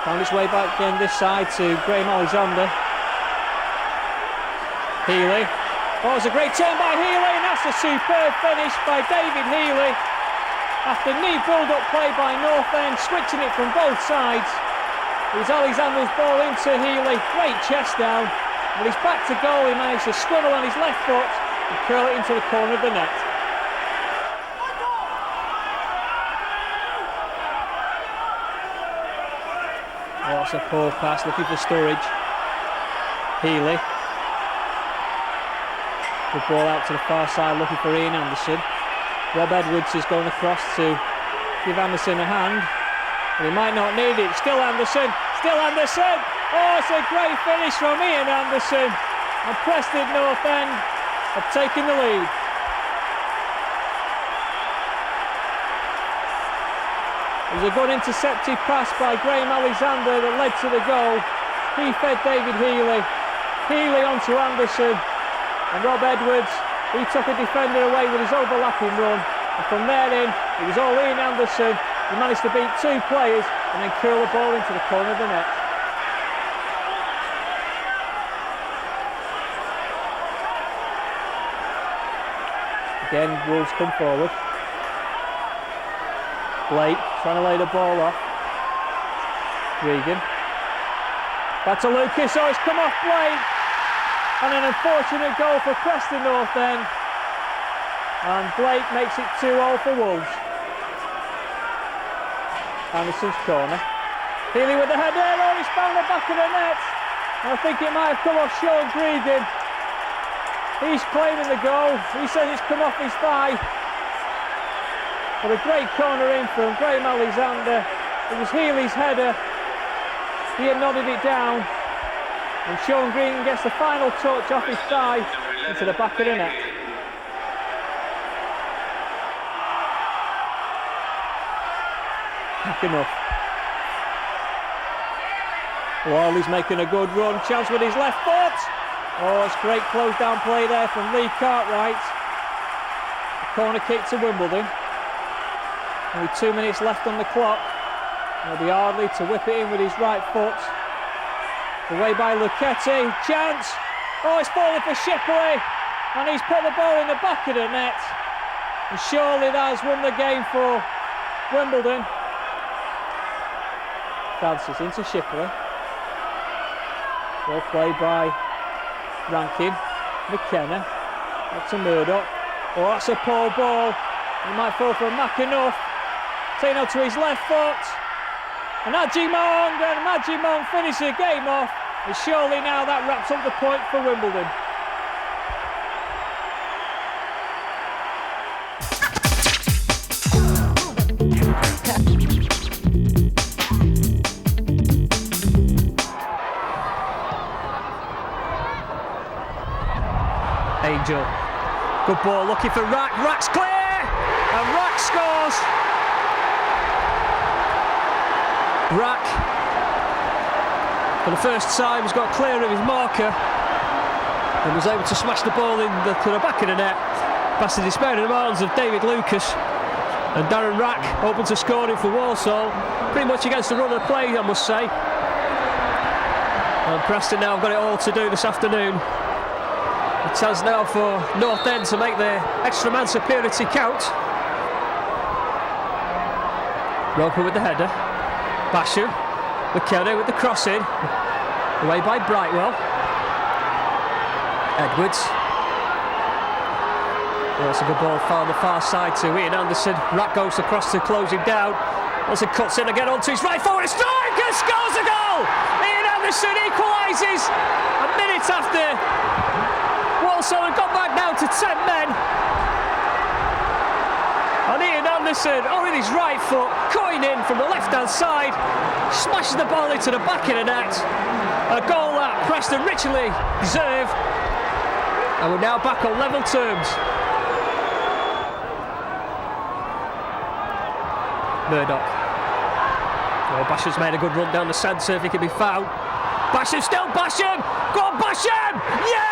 Found its way back again this side to Graham Alexander. Healy. Oh, it's a great turn by Healy, and that's a superb finish by David Healy. After knee build-up play by North End, switching it from both sides. It was Alexander's ball into Healy, great chest down. When he's back to goal, he managed to swivel on his left foot and curl it into the corner of the net. Oh, that's a poor pass, looking for Sturridge. Healy. Good ball out to the far side, looking for Ian Anderson. Rob Edwards is going across to give Anderson a hand. And he might not need it. Still Anderson. Still Anderson. Oh, it's a great finish from Ian Anderson. And Preston North End have taken the lead. It was a good intercepted pass by Graham Alexander that led to the goal. He fed David Healy. Healy onto Anderson. And Rob Edwards, he took a defender away with his overlapping run. And from there in, it was all Ian Anderson. He managed to beat two players and then curl the ball into the corner of the net. Again, Wolves come forward. Blake trying to lay the ball off. Regan. Back to Lucas. Oh, it's come off Blake. And an unfortunate goal for Preston North End. And Blake makes it 2-0 for Wolves. Anderson's corner. Healy with the header. Oh, he's found the back of the net. And I think it might have come off Sean Gregan. He's claiming the goal. He says it's come off his thigh. But a great corner in from Graham Alexander. It was Healy's header. He had nodded it down. And Sean Gregan gets the final touch off his thigh into the back of the net. Back enough. Wally's making a good run. Chance with his left foot. Oh, it's great close down play there from Lee Cartwright. A corner kick to Wimbledon. Only 2 minutes left on the clock. It'll be Ardley to whip it in with his right foot. Away by Luchetti. Chance. Oh, it's falling for Shipley. And he's put the ball in the back of the net. And surely that has won the game for Wimbledon. Francis into Shipley. Well played by Rankin. McKenna. Up to Murdoch. Oh, that's a poor ball. He might fall for Mackenough. Taken out to his left foot. And Adjimong, and Adjimong finishes the game off. And surely now that wraps up the point for Wimbledon. Angel. Good ball, looking for Rack. Rack's clear! And Rack scores! Rack, for the first time, has got clear of his marker and was able to smash the ball to the back of the net past the despairing arms of David Lucas. And Darren Rack open to scoring for Walsall, pretty much against the run of play, I must say. And Preston now have got it all to do this afternoon. A chance now for North End to make their extra man superiority count. Roper with the header. Bashu, McKenna with the cross in, away by Brightwell. Edwards. Oh, that's a good ball on the far side to Ian Anderson. Rack goes across to close him down. Anderson cuts in again onto his right forward. Strike and scores a goal! Ian Anderson equalises a minute after Walsall had gone back down to 10 men. And Ian Anderson, with his right foot, cutting in from the left-hand side, smashes the ball into the back of the net. A goal that Preston richly deserved, and we're now back on level terms. Murdoch. Oh, Basham's made a good run down the centre if he can be found. Basham still, Basham! Go on, Basham! Yes!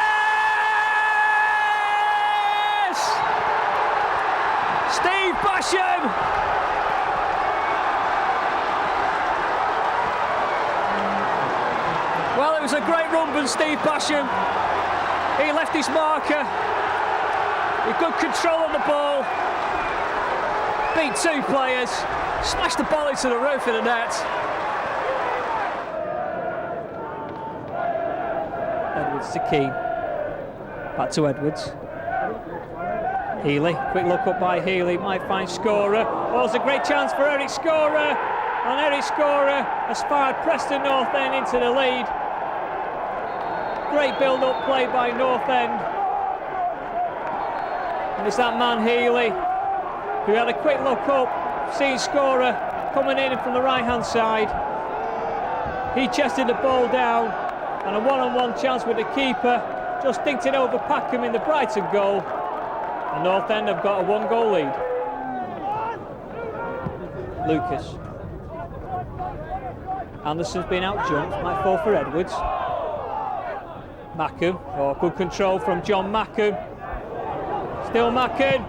Steve Basham! Well, it was a great run from Steve Basham. He left his marker. With good control on the ball. Beat two players. Smashed the ball into the roof of the net. Edwards to Keane. Back to Edwards. Healy. Quick look up by Healy. Might find scorer. Oh, it's a great chance for Eric Scorer. And Eric Scorer has fired Preston North End into the lead. Great build-up play by North End. And it's that man Healy who had a quick look up, seeing Scorer coming in from the right-hand side. He chested the ball down, and a one-on-one chance with the keeper. Just dinked it over Packham in the Brighton goal. And North End have got a one-goal lead. Lucas. Anderson's been out-jumped, might fall for Edwards. Macken, oh, good control from Jon Macken. Still Macken,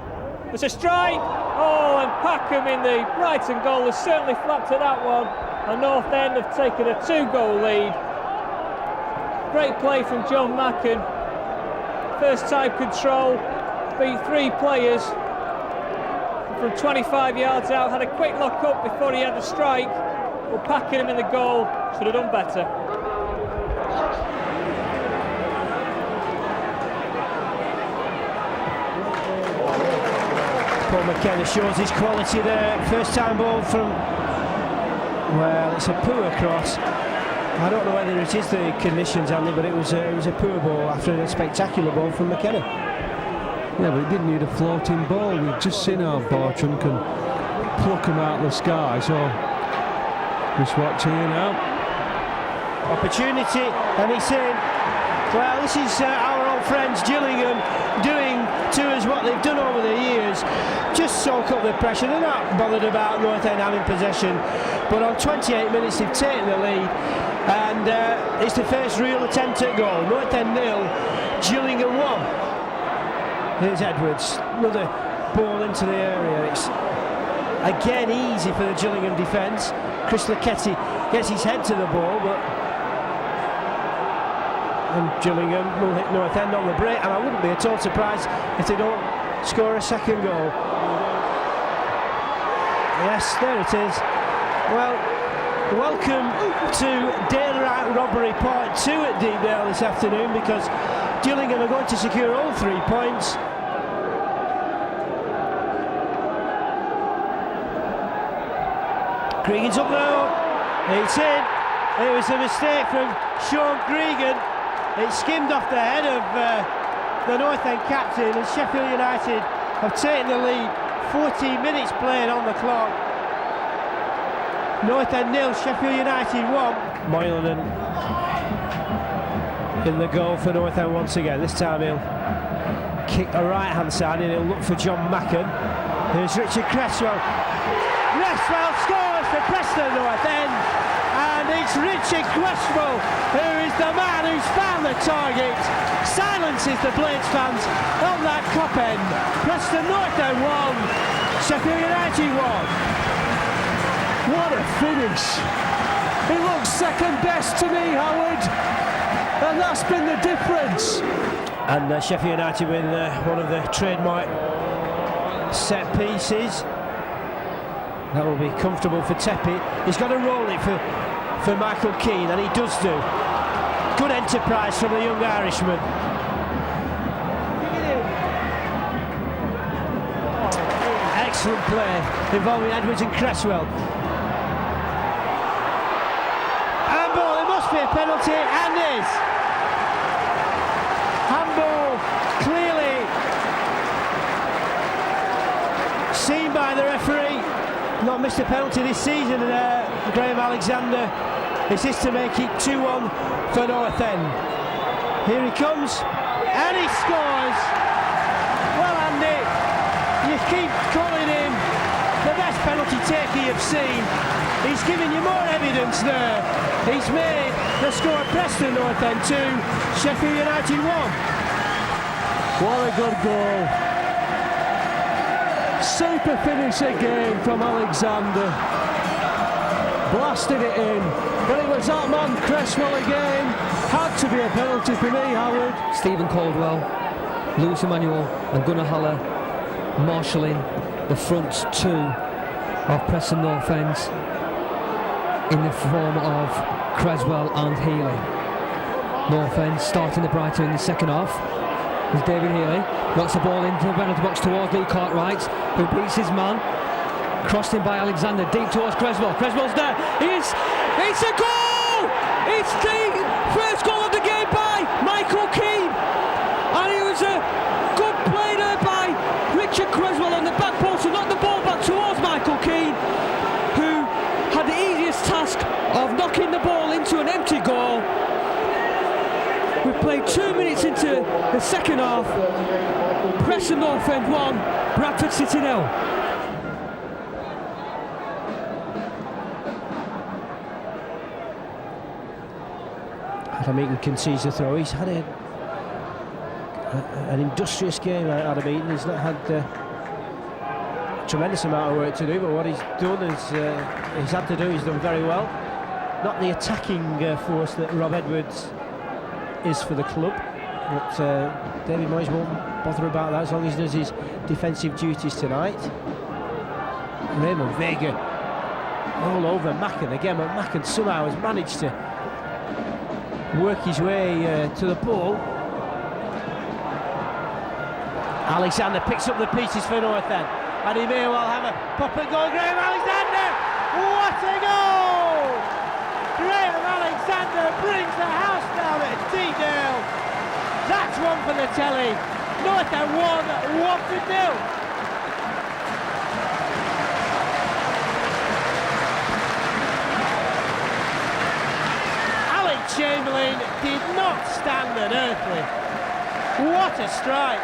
there's a strike! Oh, and Packham in the Brighton goal has certainly flapped at that one. And North End have taken a two-goal lead. Great play from Jon Macken. First time control, beat three players. From 25 yards out, had a quick look up before he had the strike. But Packham in the goal, should have done better. Paul McKenna shows his quality there. First time ball from, well, it's a poor cross. I don't know whether it is the conditions, Andy, but it was a poor ball after a spectacular ball from McKenna. Yeah, but it didn't need a floating ball. We've just seen our Bartram can pluck them out of the sky, so just watch here now. Opportunity, and he's in. Well, this is our old friends Gillingham doing to us what they've done over the years. Just soak up the pressure. They're not bothered about North End having possession, but on 28 minutes they've taken the lead, and it's the first real attempt at goal. North End 0, Gillingham 1. Here's Edwards, another ball into the area. It's again easy for the Gillingham defence. Chris Laketti gets his head to the ball, but and Gillingham will hit North End on the break, and I wouldn't be at all surprised if they don't score a second goal. Yes, there it is. Well, welcome to daylight robbery part 2 at Deepdale this afternoon, because Gillingham are going to secure all 3 points. Cregan's up now. It's in. It was a mistake from Sean Cregan. It skimmed off the head of the North End captain, and Sheffield United have taken the lead. 14 minutes played on the clock. North End 0, Sheffield United 1. Moylan in the goal for North End once again. This time he'll kick the right hand side and he'll look for Jon Macken. Here's Richard Cresswell. Cresswell scores for Preston North End. And it's Richard Cresswell who is the man who's found the target, silences the Blades fans on that cop end. Preston North End 1, Sheffield United 1. What a finish! It looks second best to me, Howard, and that's been the difference. And Sheffield United with one of the trademark set pieces. That will be comfortable for Tepe. He's got to roll it for Michael Keane, and he does do. Good enterprise from the young Irishman. Excellent play involving Edwards and Cresswell. Handball, it must be a penalty, and is. Handball clearly seen by the referee. Not missed a penalty this season, Graham Alexander. Is this to make it 2-1 for North End? Here he comes, and he scores. Well, Andy, you keep calling him the best penalty penalty taker you've seen. He's giving you more evidence there. He's made the score Preston North End 2, Sheffield United 1. What a good goal. Super finish again from Alexander. Blasted it in. But it was that man Cresswell again. Had to be a penalty for me, Howard. Stephen Caldwell, Lewis Emmanuel and Gunnar Haller marshalling the front two of Preston North End in the form of Cresswell and Healy. North End starting the brighter in the second half. As David Healy knocks the ball into the penalty box towards Lee Cartwright, who beats his man. Crossed in by Alexander, deep towards Cresswell. Cresswell's there. It's a goal! It's the first goal of the game by Michael Keane. And it was a good play there by Richard Cresswell on the back post to knock the ball back towards Michael Keane, who had the easiest task of knocking the ball into an empty goal. We've played 2 minutes into the second half. Preston North End 1, Bradford City 0. Adam Eaton concedes the throw. He's had an industrious game, Adam Eaton. He's not had a tremendous amount of work to do, but what he's done is he's had to do, he's done very well. Not the attacking force that Rob Edwards is for the club, but David Moyes won't bother about that as long as he does his defensive duties tonight. Raymond Vega all over Macken again, but Macken somehow has managed to work his way to the ball. Alexander picks up the pieces for North End, and he may well have a pop and goal. Graham Alexander, what a goal! Graham Alexander brings the house down at Teedale. That's one for the telly. North End 1, Watford 0. Chamberlain did not stand an earthly. What a strike!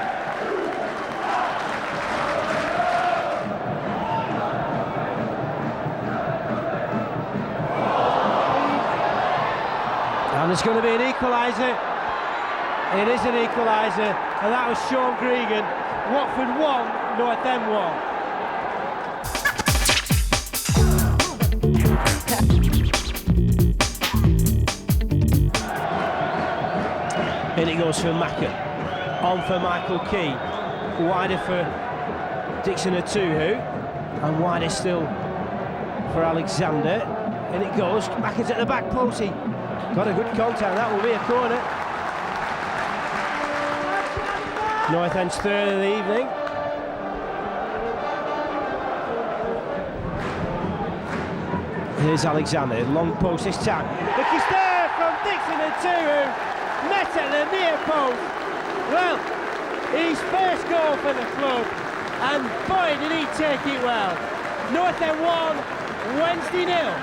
And there's going to be an equaliser. It is an equaliser, and that was Sean Gregan. Watford 1, North End 1. In it goes for Macken, on for Michael Keane, wider for Dixon Atuhu, and wider still for Alexander. In it goes, Macken's at the back post, he got a good contact, that will be a corner. North End's third of the evening. Here's Alexander, long post this time. Look, he's there from Dixon Atuhu. Met at the near post. Well, his first goal for the club, and boy did he take it well. North End 1, Wednesday 0.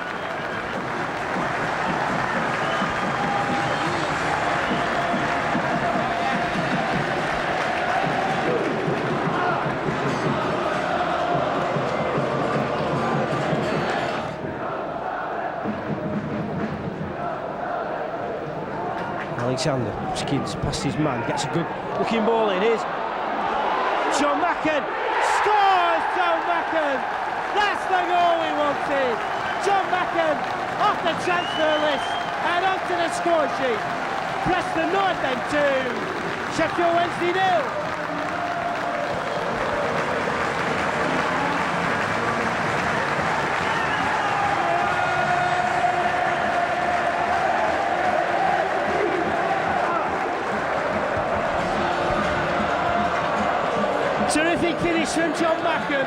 Alexander skids past his man, gets a good looking ball in. Here's Jon Macken, scores Jon Macken! That's the goal we wanted! Jon Macken off the transfer list and onto the score sheet. Preston North End 2, Sheffield Wednesday 0. Terrific finish from Jon Macken.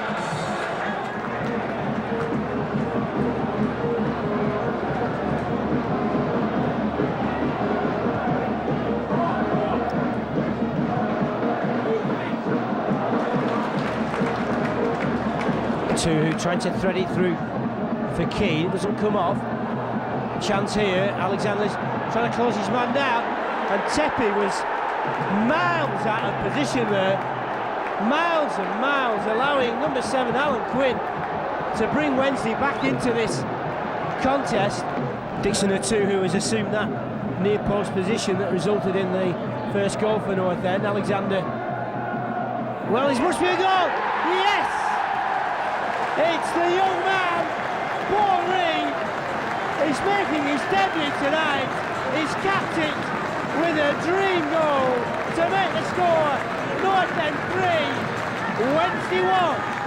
Atuhu trying to thread it through for Keane, it doesn't come off. Chance here, Alexander's trying to close his man down, and Tepe was miles out of position there. Miles and miles, allowing number 7 Alan Quinn to bring Wednesday back into this contest. Dixon Atu, who has assumed that near post position that resulted in the first goal for North End. Alexander, well, this must be a goal. Yes, it's the young man, Paul Reed. He's making his debut tonight. He's capped it with a dream goal to make the score. North End 3, Wednesday 1.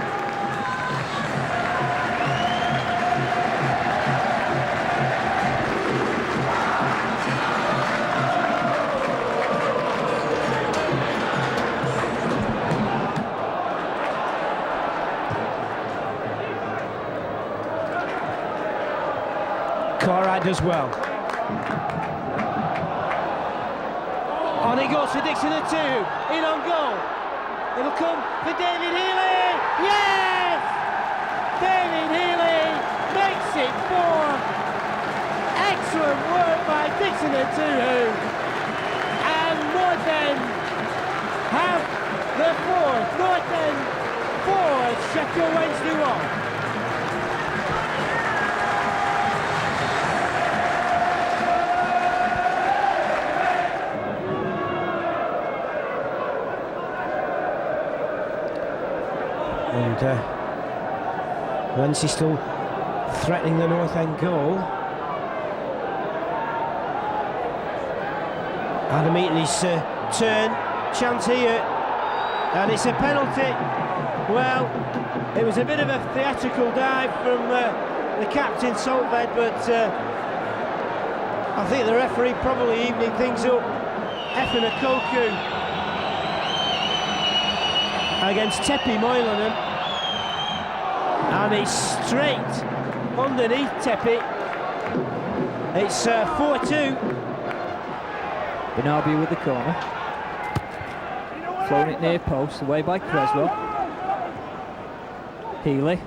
Cartwright does well. On he goes for Dixon Atu, in on goal. It'll come for David Healy. Yes! David Healy makes it 4. Excellent work by Dixon Atu. And North End have the 4th. North End 4, Sheffield Wednesday 1. And Wednesday still threatening the North End goal. Adam Eaton's turn, chance here, and it's a penalty. Well, it was a bit of a theatrical dive from the captain Saltbed, but I think the referee probably evening things up. Efan Akoku against Tepi Moylanham, and it's straight underneath Tepi. It's 4-2. Bernabeu with the corner. Flown it near post, away by Cresswell. Healy.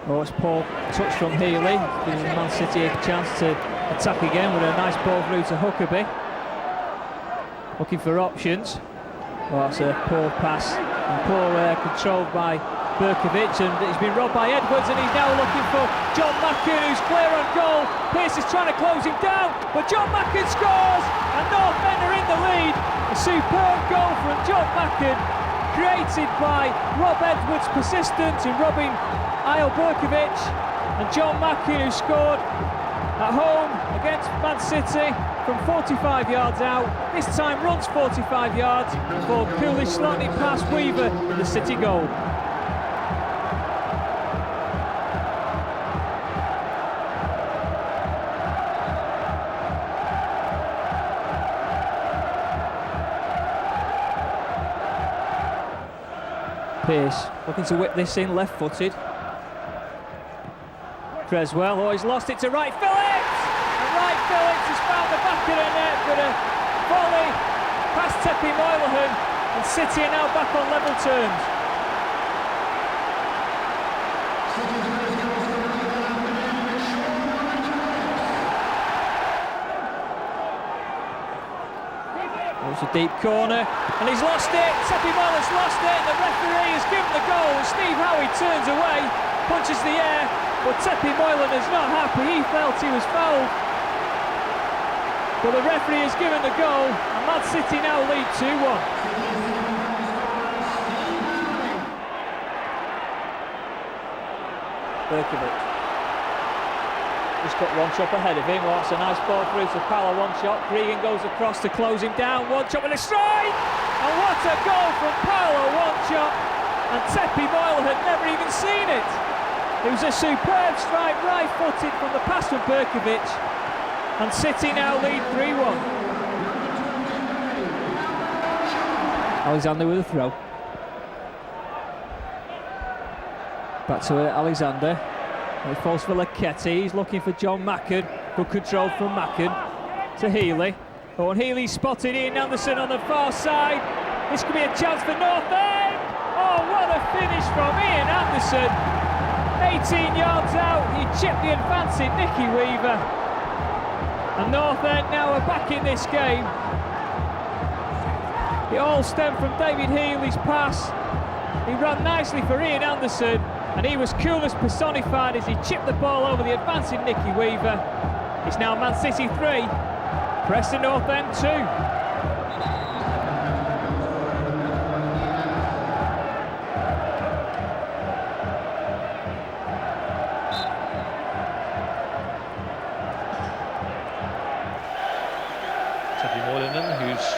Oh, it's Paul touch from Healy, giving Man City a chance to attack again with a nice ball through to Huckabee. Looking for options. Oh, that's a poor pass, and poor controlled by Berkovic, and he's been robbed by Edwards, and he's now looking for Jon Macken, who's clear on goal. Pearce is trying to close him down, but Jon Macken scores, and North End are in the lead. A superb goal from Jon Macken, created by Rob Edwards' persistence in robbing Ayo Berkovic, and Jon Macken, who scored at home against Man City from 45 yards out. This time runs 45 yards for Coolidge, slightly past Weaver in the City goal. Pearce looking to whip this in, left-footed. Cresswell, oh, he's lost it to Wright Phillips! And Wright Phillips has found the back of the net with a volley past Tepi Moylanham, and City are now back on level terms. It's a deep corner, and he's lost it. Tepi Moylanham's lost it, and the referee has given the goal. Steve Howie turns away, punches the air, but Tepi Moylanham is not happy. He felt he was fouled, but the referee has given the goal, and Man City now lead 2-1. Berkovic. Just got one chop ahead of him. Well, that's a nice ball through to Paolo, one shot. Gregan goes across to close him down. One shot with a strike! And what a goal from Paolo, one shot. And Tepi Moylanham had never even seen it. It was a superb strike, right-footed from the pass from Berkovic. And City now lead 3-1. Alexander with a throw. Back to Alexander. He falls for Laketti. He's looking for Jon Macken. Good control from Macken to Healy. Oh, and Healy spotted Ian Anderson on the far side. This could be a chance for North End. Oh, what a finish from Ian Anderson. 18 yards out, he chipped the advancing Nicky Weaver. And North End now are back in this game. It all stemmed from David Healy's pass. He ran nicely for Ian Anderson. and he was coolness personified as he chipped the ball over the advancing Nicky Weaver. It's now Man City 3, Preston North End 2.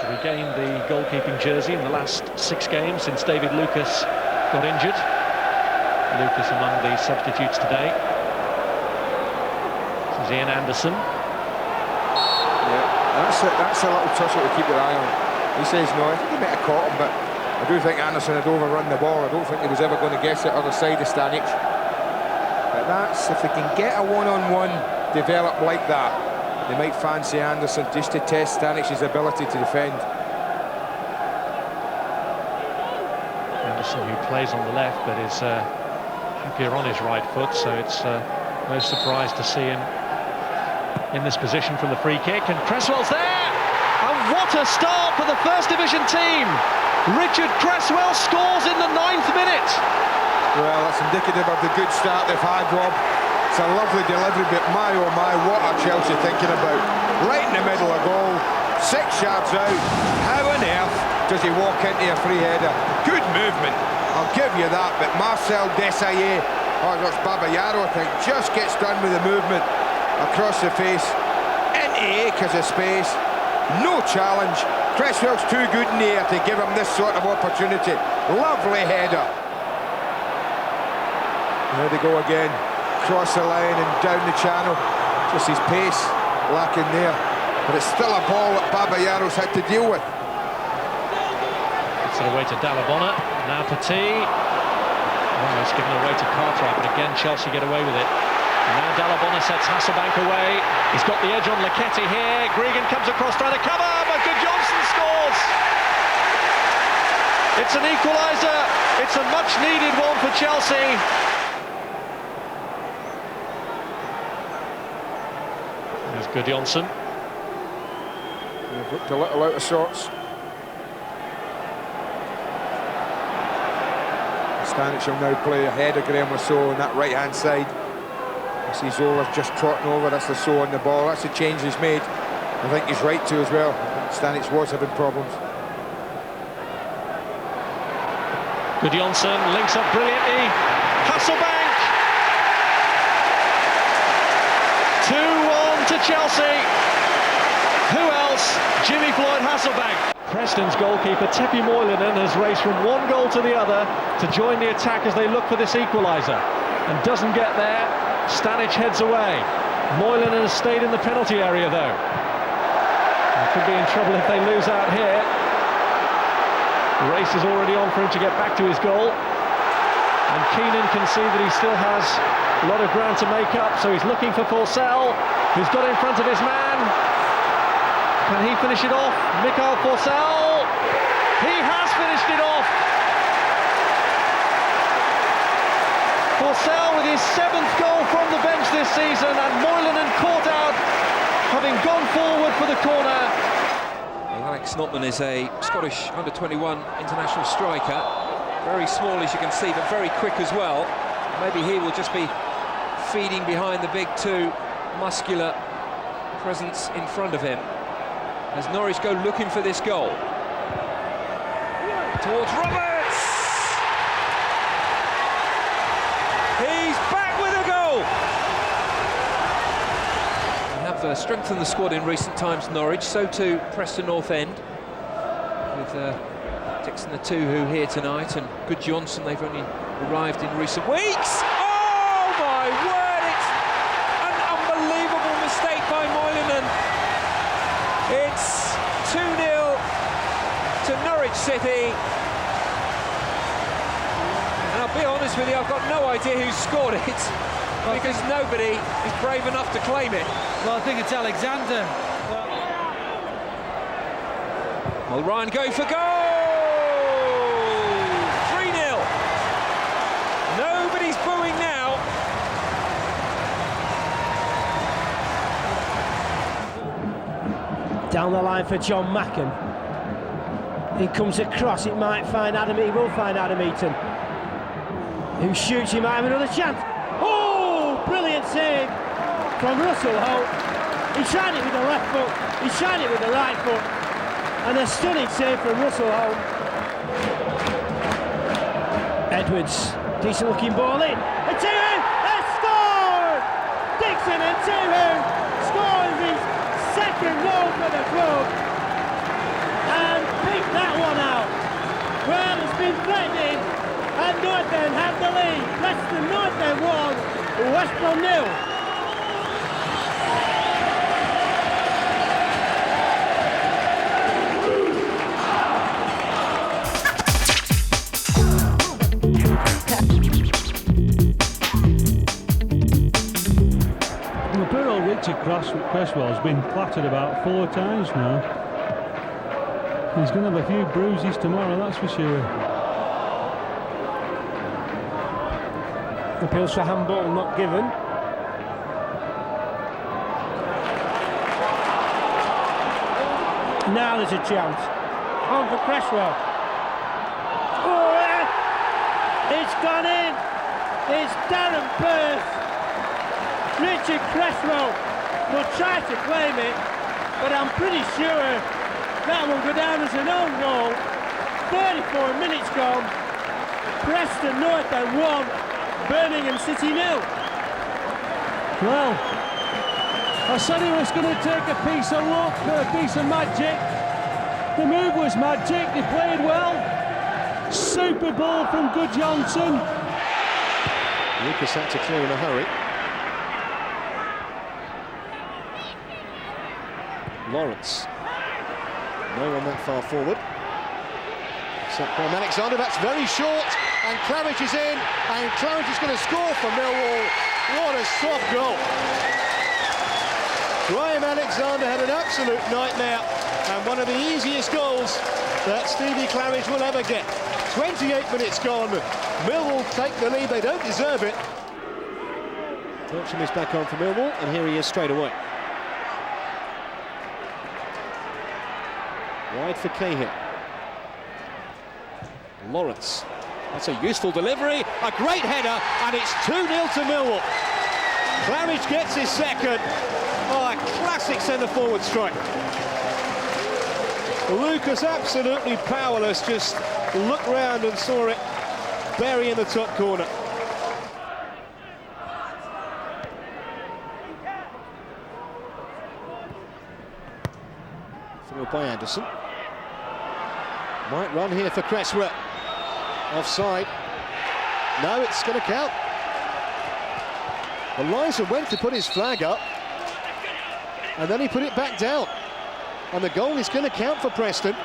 Regained the goalkeeping jersey in the last 6 games since David Lucas got injured. Lucas among the substitutes today. This is Ian Anderson. Yeah, that's a little tussle to keep your eye on. He says no, I think he might have caught him, but I do think Anderson had overrun the ball. I don't think he was ever going to guess it other side of Stanic. But that's, if they can get a one-on-one develop like that, they might fancy Anderson just to test Stanic's ability to defend. Anderson, who plays on the left but is happier on his right foot, so it's no surprise to see him in this position from the free kick. And Cresswell's there! And what a start for the First Division team! Richard Cresswell scores in the 9th minute! Well, that's indicative of the good start they've had, Rob. It's a lovely delivery, but my oh my, what are Chelsea thinking about? Right in the middle of goal, 6 yards out. How on earth does he walk into a free header? Good movement, I'll give you that, but Marcel Desailly, or that's Babayaro, I think, just gets done with the movement across the face, into acres of space, no challenge. Cresswell's too good in the air to give him this sort of opportunity. Lovely header. There they go again. Cross the line and down the channel. Just his pace lacking there, but it's still a ball that Babayaro's had to deal with. It's away to Dalabona, now Petit. Almost given away to Cartwright, but again Chelsea get away with it. And now Dalabona sets Hasselbank away. He's got the edge on Laketti here. Gregan comes across trying to cover, but Good Johnson scores. It's an equaliser. It's a much needed one for Chelsea. Good Johnson. They've looked a little out of sorts. Stanic will now play ahead of Graham Lasso on that right-hand side. I see Zola's just trotting over. That's Lasso on the ball. That's the change he's made. I think he's right to as well. Stanic was having problems. Good Johnson links up brilliantly. Hasselbank. 2-1 to Chelsea. Who else? Jimmy Floyd Hasselbank. Preston's goalkeeper Tepi Moilanen has raced from one goal to the other to join the attack as they look for this equaliser, and doesn't get there. Stanic heads away. Moilanen has stayed in the penalty area though. He could be in trouble if they lose out here. The race is already on for him to get back to his goal, and Keenan can see that he still has a lot of ground to make up, so he's looking for Forssell, who's got in front of his man. Can he finish it off? Mikael Forssell! He has finished it off! Forssell with his 7th goal from the bench this season, and Moilanen caught out, having gone forward for the corner. Alex Snotman is a Scottish under-21 international striker. Very small, as you can see, but very quick as well. Maybe he will just be feeding behind the big 2, muscular presence in front of him, as Norwich go looking for this goal. Towards Roberts! He's back with a goal! They have strengthened the squad in recent times, Norwich, so too Preston North End, with Dixon the 2 who here tonight, and Good Johnson. They've only arrived in recent weeks. Oh my word, it's an unbelievable mistake by Moilanen. It's 2-0 to Norwich City. And I'll be honest with you, I've got no idea who scored it, because nobody is brave enough to claim it. Well, I think it's Alexander. Will Ryan go for goal? 3-0. Nobody's booing now. Down the line for Jon Macken. He comes across, it might find Adam, he will find Adam Eaton. who shoots, he might have another chance. Oh, brilliant save from Russell Holt. He tried it with the left foot, he tried it with the right foot, and a stunning save from Russell Holt. Edwards, decent looking ball in. A 2-2, a score! Dixon and 2-2 scores his second goal for the club and picked that one out. Well, it's been threatening and North End have the lead. Preston North End 1, West Brom 0. Richard Cresswell has been clattered about 4 times now. He's going to have a few bruises tomorrow, that's for sure. Appeals for handball not given. Now there's a chance. On for Cresswell. Oh, it's gone in. It's Darren Pearce. Richard Cresswell will try to claim it, but I'm pretty sure that will go down as an own goal. 34 minutes gone. Preston North End 1, Birmingham City 0. Well, I said he was going to take a piece of luck, a piece of magic. The move was magic, he played well. Super ball from Good Johnson. Lucas had to clear in a hurry. Lawrence, no one that far forward. Set by Alexander, that's very short, and Claridge is in, and Claridge is going to score for Millwall. What a soft goal. Graham Alexander had an absolute nightmare, and one of the easiest goals that Stevie Claridge will ever get. 28 minutes gone, Millwall take the lead, they don't deserve it. Torcham is back on for Millwall, and here he is straight away. Wide for Cahill. Lawrence. That's a useful delivery, a great header, and it's 2-0 to Millwall. Claridge gets his second. Oh, a classic centre-forward strike. Lucas absolutely powerless, just looked round and saw it bury in the top corner. Through by Anderson. Might run here for Cresswell. Offside. No, it's going to count. Eliza went to put his flag up, and then he put it back down. And the goal is going to count for Preston.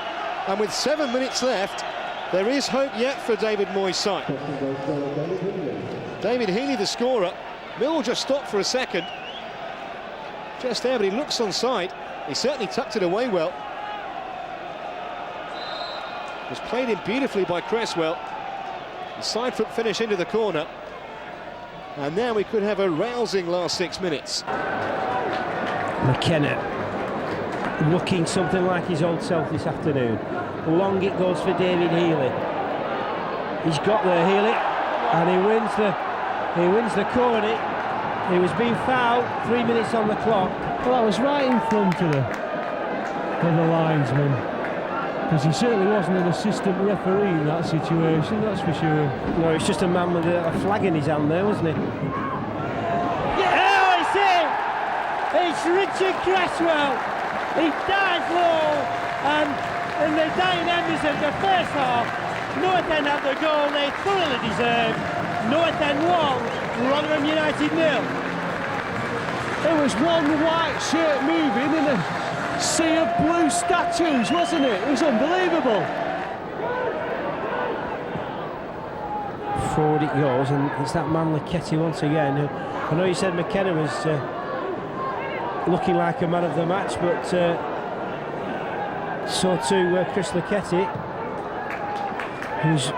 And with 7 minutes left, there is hope yet for David Moyes' side. David Healy, the scorer. Millwall just stopped for a second. Just there, but he looks onside. He certainly tucked it away well. Was played in beautifully by Cresswell. The side foot finish into the corner. And now we could have a rousing last 6 minutes. McKenna looking something like his old self this afternoon. Long it goes for David Healy. He's got there, Healy, and he wins the corner. He was being fouled, 3 minutes on the clock. Well, that was right in front of the linesman, because he certainly wasn't an assistant referee in that situation, that's for sure. No, it's just a man with a flag in his hand there, wasn't he? Yeah, oh, it's him! It's Richard Cresswell. He dives low, and in the dying embers of the first half, North End have the goal they thoroughly deserved. North End 1, Rotherham United 0. It was one white shirt moving in a sea of blue statues, wasn't it? It was unbelievable. Forward it goes, and it's that man Leketty once again. I know you said McKenna was looking like a man of the match, but so too Chris Leketty, who's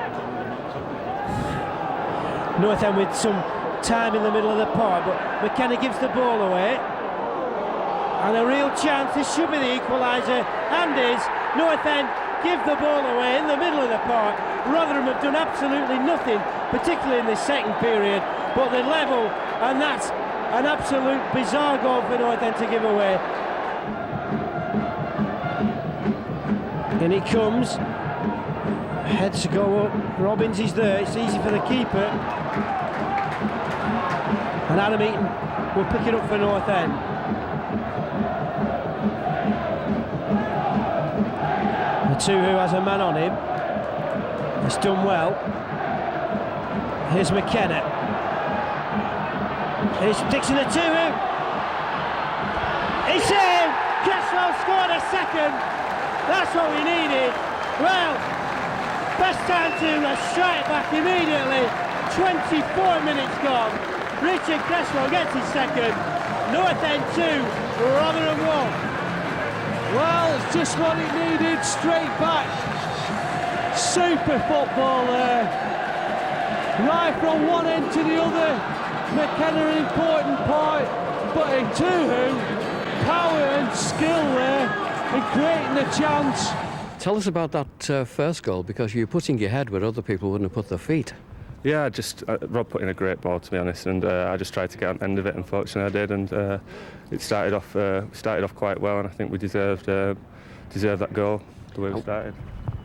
North End with some time in the middle of the park, but McKenna gives the ball away, and a real chance. This should be the equaliser, and is. North End give the ball away in the middle of the park. Rotherham have done absolutely nothing, particularly in this second period, but they level, and that's an absolute bizarre goal for North End to give away. And he comes, heads to go up, Robbins is there, it's easy for the keeper, and Adam Eaton will pick it up for North End. The two who has a man on him, has done well. Here's McKenna. Here's Dixon, the two who. He's in! Cresswell scored a second. That's what we needed. Well, best time to strike back immediately. 24 minutes gone. Richard Cresswell gets his second. North End 2, Rotherham 1. Well, it's just what it needed, straight back. Super football there. Right from one end to the other. McKenna an important part, but in Tuhu, power and skill there in creating the chance. Tell us about that first goal, because you're putting your head where other people wouldn't have put their feet. Yeah, Rob put in a great ball, to be honest, and I just tried to get on the end of it. Unfortunately, I did, and it started off quite well, and I think we deserved that goal the way we started.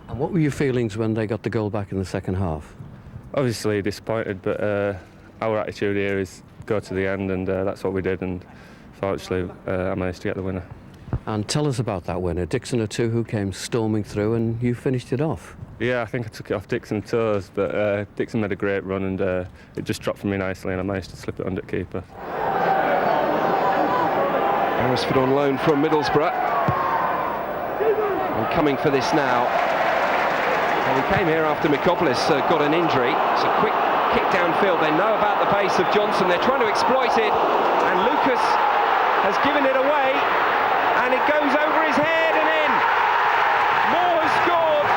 And what were your feelings when they got the goal back in the second half? Obviously disappointed, but our attitude here is go to the end, and that's what we did, and fortunately I managed to get the winner. And tell us about that winner. Dixon O'Toole, who came storming through, and you finished it off. Yeah, I think I took it off Dixon's toes, but Dixon made a great run, and it just dropped for me nicely, and I managed to slip it under keeper. Beresford on loan from Middlesbrough, and coming for this now. And he came here after Mikopoulos got an injury. It's a quick kick downfield. They know about the pace of Johnson. They're trying to exploit it, and Lucas has given it away, and it goes over his head and in. Moore has scored.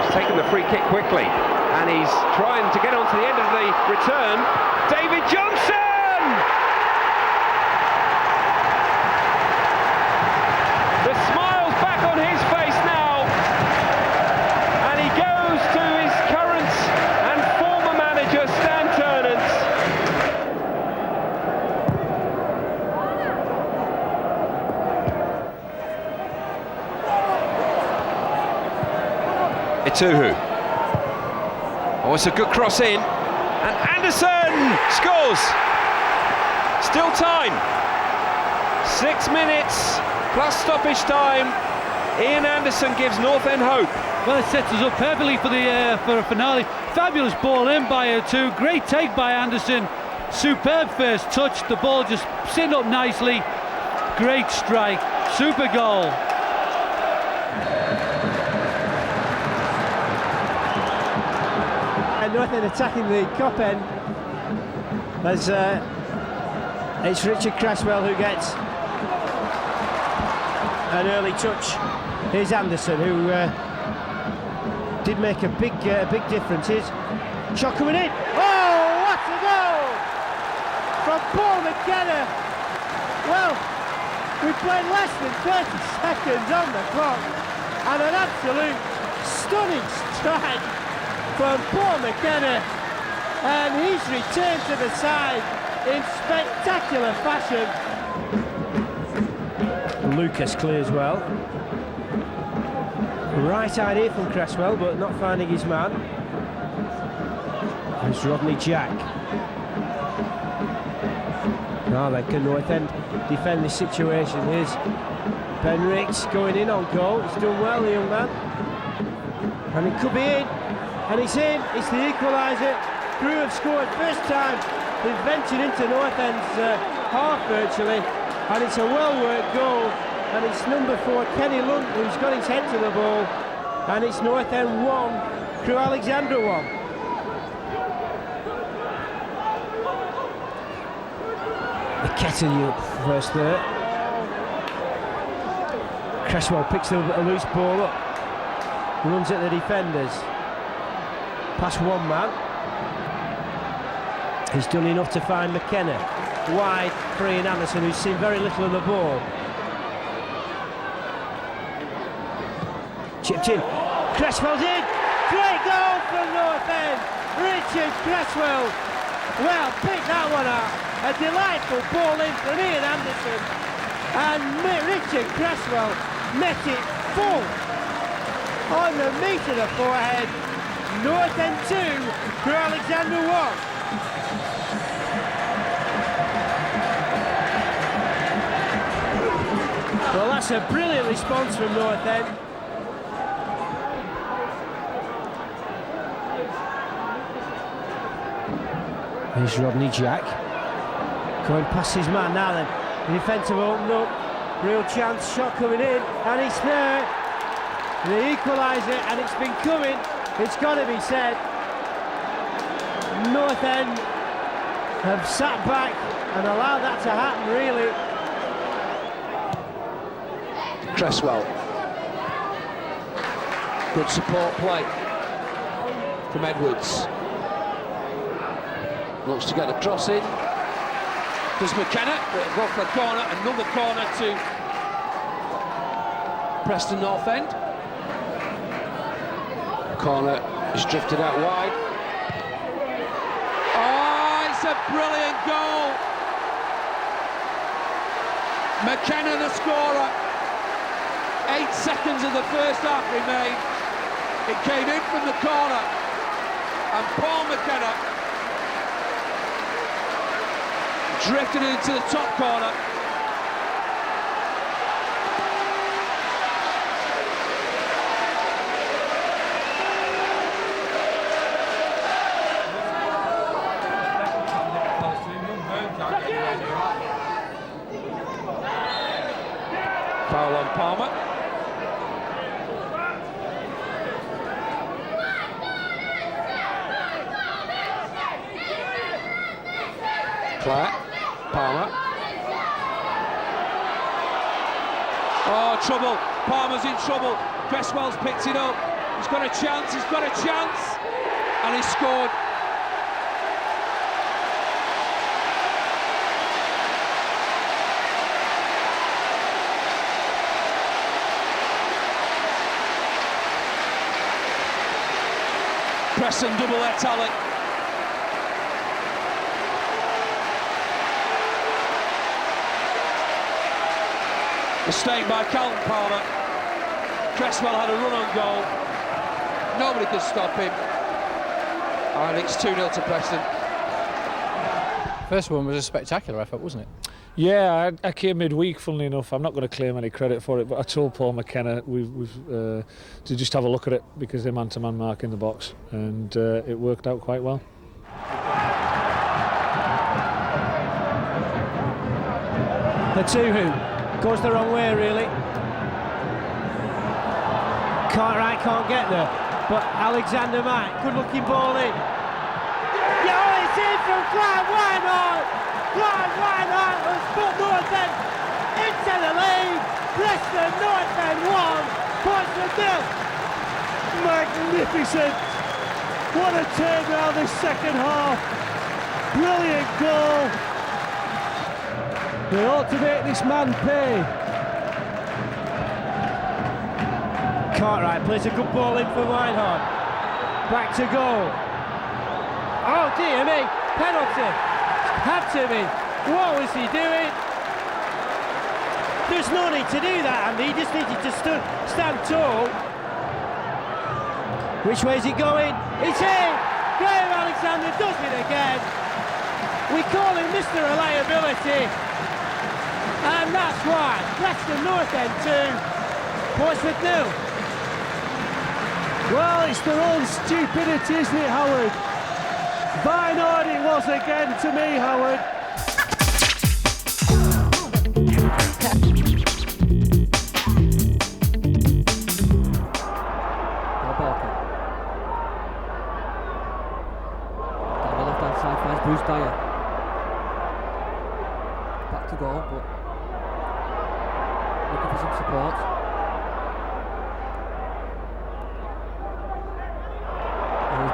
He's taken the free kick quickly, and he's trying to get onto the end of the return. David Johnson! The smile's back on his face now, and he goes to his current and former manager Stan Turnance. Ituhu. Oh, it's a good cross in, and Anderson scores. Still time. 6 minutes plus stoppage time. Ian Anderson gives North End hope. Well, it sets us up perfectly for a finale. Fabulous ball in by O'Toole. Great take by Anderson. Superb first touch. The ball just sitting up nicely. Great strike. Super goal. And North End attacking the Kop end as it's Richard Cresswell who gets an early touch. Here's Anderson, who did make a big difference. Here's shot coming in. Oh, what a goal from Paul McKenna! Well, we played less than 30 seconds on the clock, and an absolute stunning strike from Paul McKenna, and he's returned to the side in spectacular fashion. Lucas clears well. Right idea from Cresswell, but not finding his man. There's Rodney Jack. Now then, can North End defend this situation? Here's Ben Ricks going in on goal. He's done well, the young man. And it could be in. And it's in. It's the equaliser. Crewe have scored first time they've ventured into North End's half virtually. And it's a well-worked goal. And it's number 4, Kenny Lunt, who's got his head to the ball. And it's North End 1, Crewe Alexandra 1. McKenna first there. Cresswell picks a loose ball up. Runs at the defenders. Past one man. He's done enough to find McKenna. Wide, freeing Anderson, who's seen very little of the ball. Chipped in. Cresswell's in. Great goal from North End. Richard Cresswell. Well, pick that one out. A delightful ball in from Ian Anderson. And Richard Cresswell met it full on the meat of the forehead. North End 2 to Alexander 1. Well, that's a brilliant response from North End. Here's Rodney Jack. Going past his man now then. The defence have opened up. Real chance, shot coming in, and it's there. The equaliser, and it's been coming. It's got to be said. North End have sat back and allowed that to happen, really. Cresswell. Good support play from Edwards. Looks to get a cross in. Does McKenna, but it'll go for a corner, another corner to Preston North End. Corner is drifted out wide. Oh, it's a brilliant goal! McKenna the scorer. 8 seconds of the first half remain. It came in from the corner, and Paul McKenna drifted it into the top corner. Foul on Palmer. Clare, Palmer. Oh, trouble. Palmer's in trouble. Cresswell's picked it up. He's got a chance, and he's scored. Preston double their tally. Mistake by Calvin Palmer. Cresswell had a run on goal. Nobody could stop him. And it's 2-0 to Preston. First one was a spectacular effort, wasn't it? Yeah, I came midweek, funnily enough. I'm not going to claim any credit for it, but I told Paul McKenna to just have a look at it because they're man-to-man mark in the box, and it worked out quite well. The two-who goes the wrong way, really. Cartwright can't get there, but Alexander Mack, good-looking ball in. Yeah, it's in from Clive Weinhardt. Clive Weinhardt has put North End into the lead. Preston North End 1, Portsmouth 0. Magnificent! What a turnaround this second half. Brilliant goal. They ought to make this man pay. Cartwright plays a good ball in for Weinhardt. Back to goal. Oh dear me, penalty. Had to be. What was he doing? There's no need to do that, Andy. He just needed to stand tall. Which way is he going? It's in! Graham Alexander does it again. We call him Mr. Reliability. And that's why. Preston North End 2, Portsmouth 0. Well, it's their own stupidity, isn't it, Howard? Weinhardt it was again to me, Howard. Down the left-hand side finds Bruce Dyer. Back to goal, but looking for some support.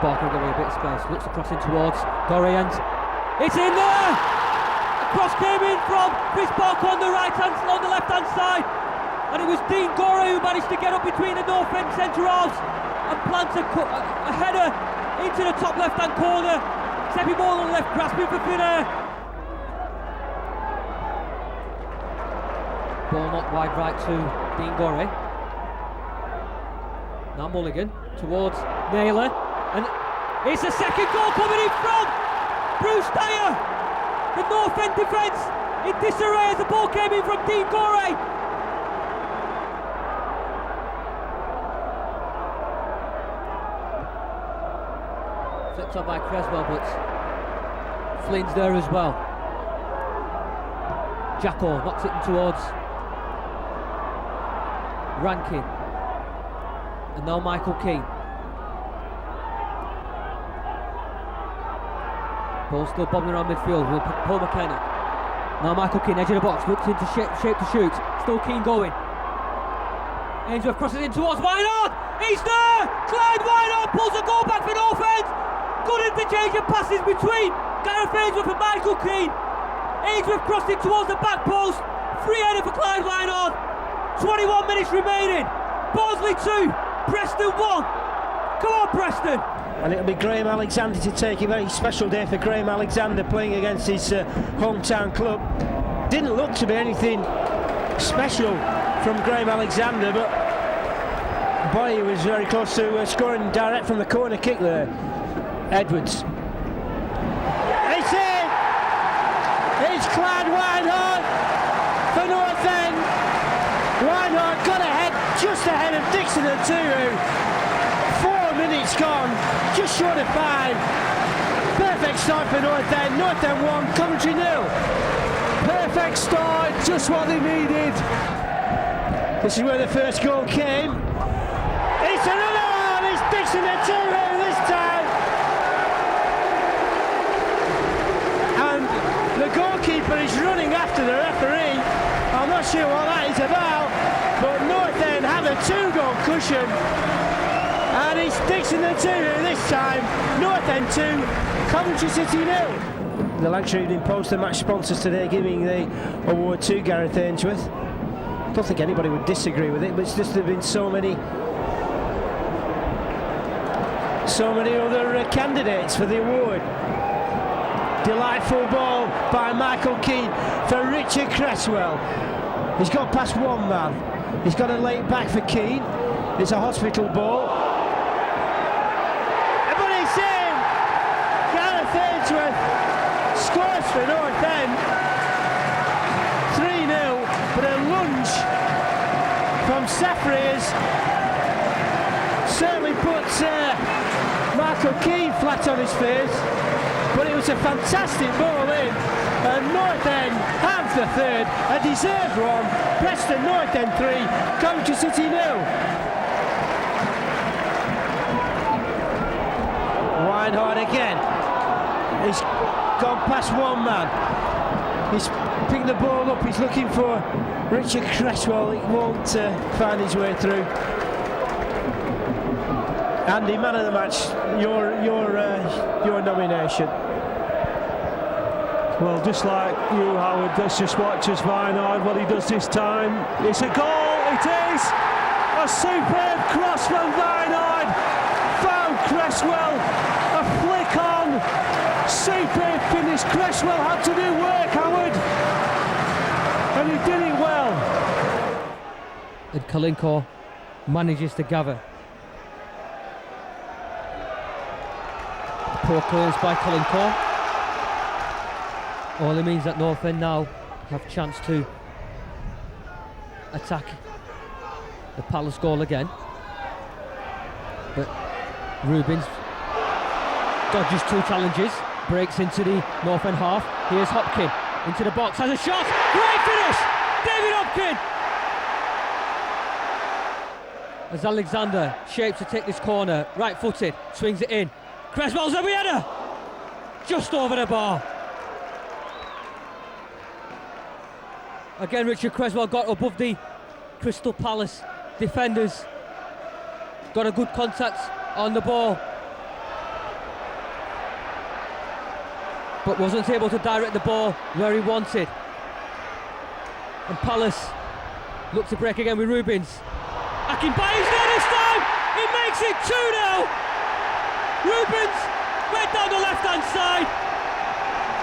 Barker giving a bit of space, looks across in towards Dorient. It's in there! A cross came in from Chris Barker on the left-hand side, and it was Dean Gore who managed to get up between the North End centre halves and plant a header into the top left-hand corner. Teppy Moylan left grasping for thin air. Ball knocked wide right to Dean Gore. Now Mulligan towards Naylor, and it's a second goal coming in from Bruce Dyer. The North End defence in disarray as the ball came in from Dean Gore. Flipped on by Cresswell, but Flynn's there as well. Jacko knocks it in towards Rankin. And now Michael Keane. Ball still bobbing around midfield with Paul McKenna. Now Michael Keane, edge of the box, looks into shape to shoot. Still Keane going. Ainsworth crosses in towards Wynard. He's there! Clyde Wynard pulls the goal back for North End. Good interchange of passes between Gareth Ainsworth and Michael Keane. Ainsworth crossed it towards the back post. Free header for Clyde Wynard. 21 minutes remaining. Barnsley 2, Preston 1. Come on, Preston. And it'll be Graham Alexander to take a very special day for Graham Alexander, playing against his hometown club. Didn't look to be anything special from Graham Alexander, but boy, he was very close to scoring direct from the corner kick there. Edwards. It's in! It's Clyde Wynard for North End. Wynard got ahead, just ahead of Dixon and Turu. 4 minutes gone, just short of 5. Perfect start for North End. North End 1, Coventry 0. Perfect start, just what they needed. This is where the first goal came. It's another one. It's Dixon and Turu this time. And the goalkeeper is running after the referee. I'm not sure what that is about, but North End have a 2-goal cushion. And it's Dixon and Turu this time. North End 2, Coventry City 0. The Lancashire Evening Post, the match sponsors today, giving the award to Gareth Ainsworth. I don't think anybody would disagree with it, but it's just there have been so many other candidates for the award. Delightful ball by Michael Keane for Richard Cresswell. He's got past one man. He's got a late back for Keane. It's a hospital ball. But it's in! Gareth Ainsworth scores for North End. 3-0, but a lunge from Safri has certainly put Michael Keane flat on his face. But it was a fantastic ball in, and North End have the third, a deserved one. Preston North End 3, Coventry City 0. Wynard again. He's gone past one man. He's picked the ball up. He's looking for Richard Cresswell. He won't find his way through. Andy, man of the match, your nomination. Well, just like you, Howard, let's just watch as Wynard, what he does this time. It's a goal, it is! A superb cross from Wynard. Found Cresswell, a flick on. Superb finish. Cresswell had to do work, Howard. And he did it well. And Kalinko manages to gather. Poor clearance by Kalinko. All it means that North End now have chance to attack the Palace goal again. But Rubins dodges 2 challenges, breaks into the North End half. Here's Hopkin into the box, has a shot. Great finish! David Hopkin! As Alexander shapes to take this corner, right-footed, swings it in. Cresswell's every header! Just over the bar. Again, Richard Cresswell got above the Crystal Palace defenders. Got a good contact on the ball. but wasn't able to direct the ball where he wanted. And Palace look to break again with Rubins. Akinbaye's there this time! He makes it 2-0! Rubins went down the left-hand side,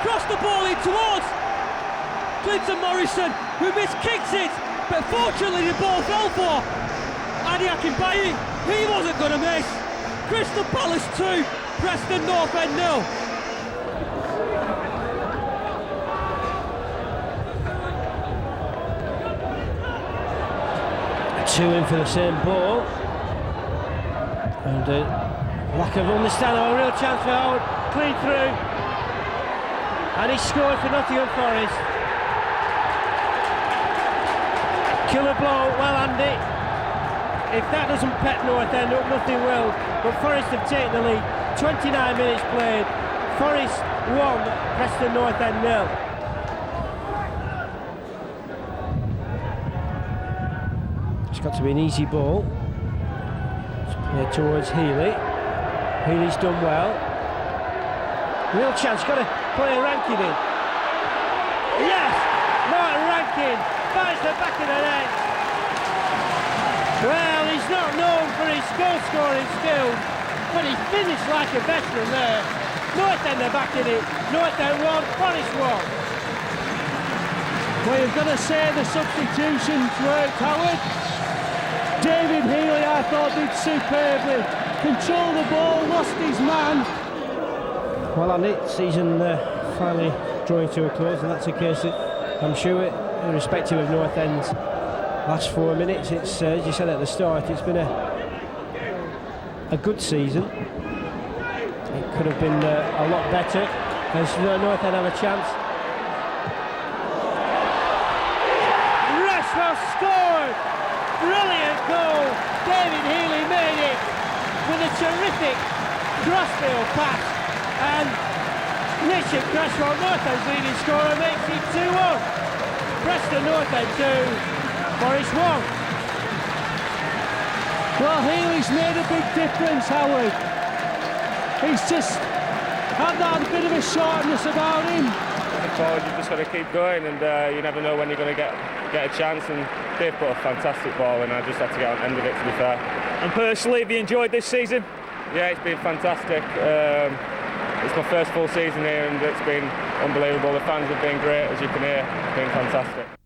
crossed the ball in towards Clinton Morrison, who miskicks it, but fortunately the ball fell for Adi Akinbaye. He wasn't going to miss. Crystal Palace 2, Preston North End 0. Two in for the same ball, and lack of understanding. A real chance for Howard, clean through, and he scored for Nottingham Forest. Killer blow, well Andy. If that doesn't pep North End up, nothing will. But Forest have taken the lead. 29 minutes played. Forest 1, Preston North End 0. It's got to be an easy ball. It's played towards Healy. Healy's done well. Real chance, got to play Rankin in. Yes! Martin Rankin finds the back of the net. Well, he's not known for his goal-scoring skills, but he finished like a veteran there. North End are back in it. North End 1, Forest 1. Well, you've got to say the substitutions worked, Howard. David Healy, I thought, did superbly. Controlled the ball, lost his man. Well, Andy, season finally drawing to a close, and that's a case that I'm sure, irrespective of North End's last 4 minutes, it's as you said at the start, it's been a good season. It could have been a lot better, as North End have a chance. Cresswell scored! Brilliant goal! David Healy made it with a terrific crossfield pass, and Richard Cresswell, North End's leading scorer, makes it 2-1. Preston North End 2, Forest 1. Well, Healy's made a big difference, Howard. He's just had that bit of a shortness about him. Forward, you've just got to keep going, and you never know when you're going to get a chance, and they've put a fantastic ball in. I just had to get on the end of it, to be fair. And personally, have you enjoyed this season? Yeah, it's been fantastic. It's my first full season here, and it's been unbelievable. The fans have been great, as you can hear. It's been fantastic.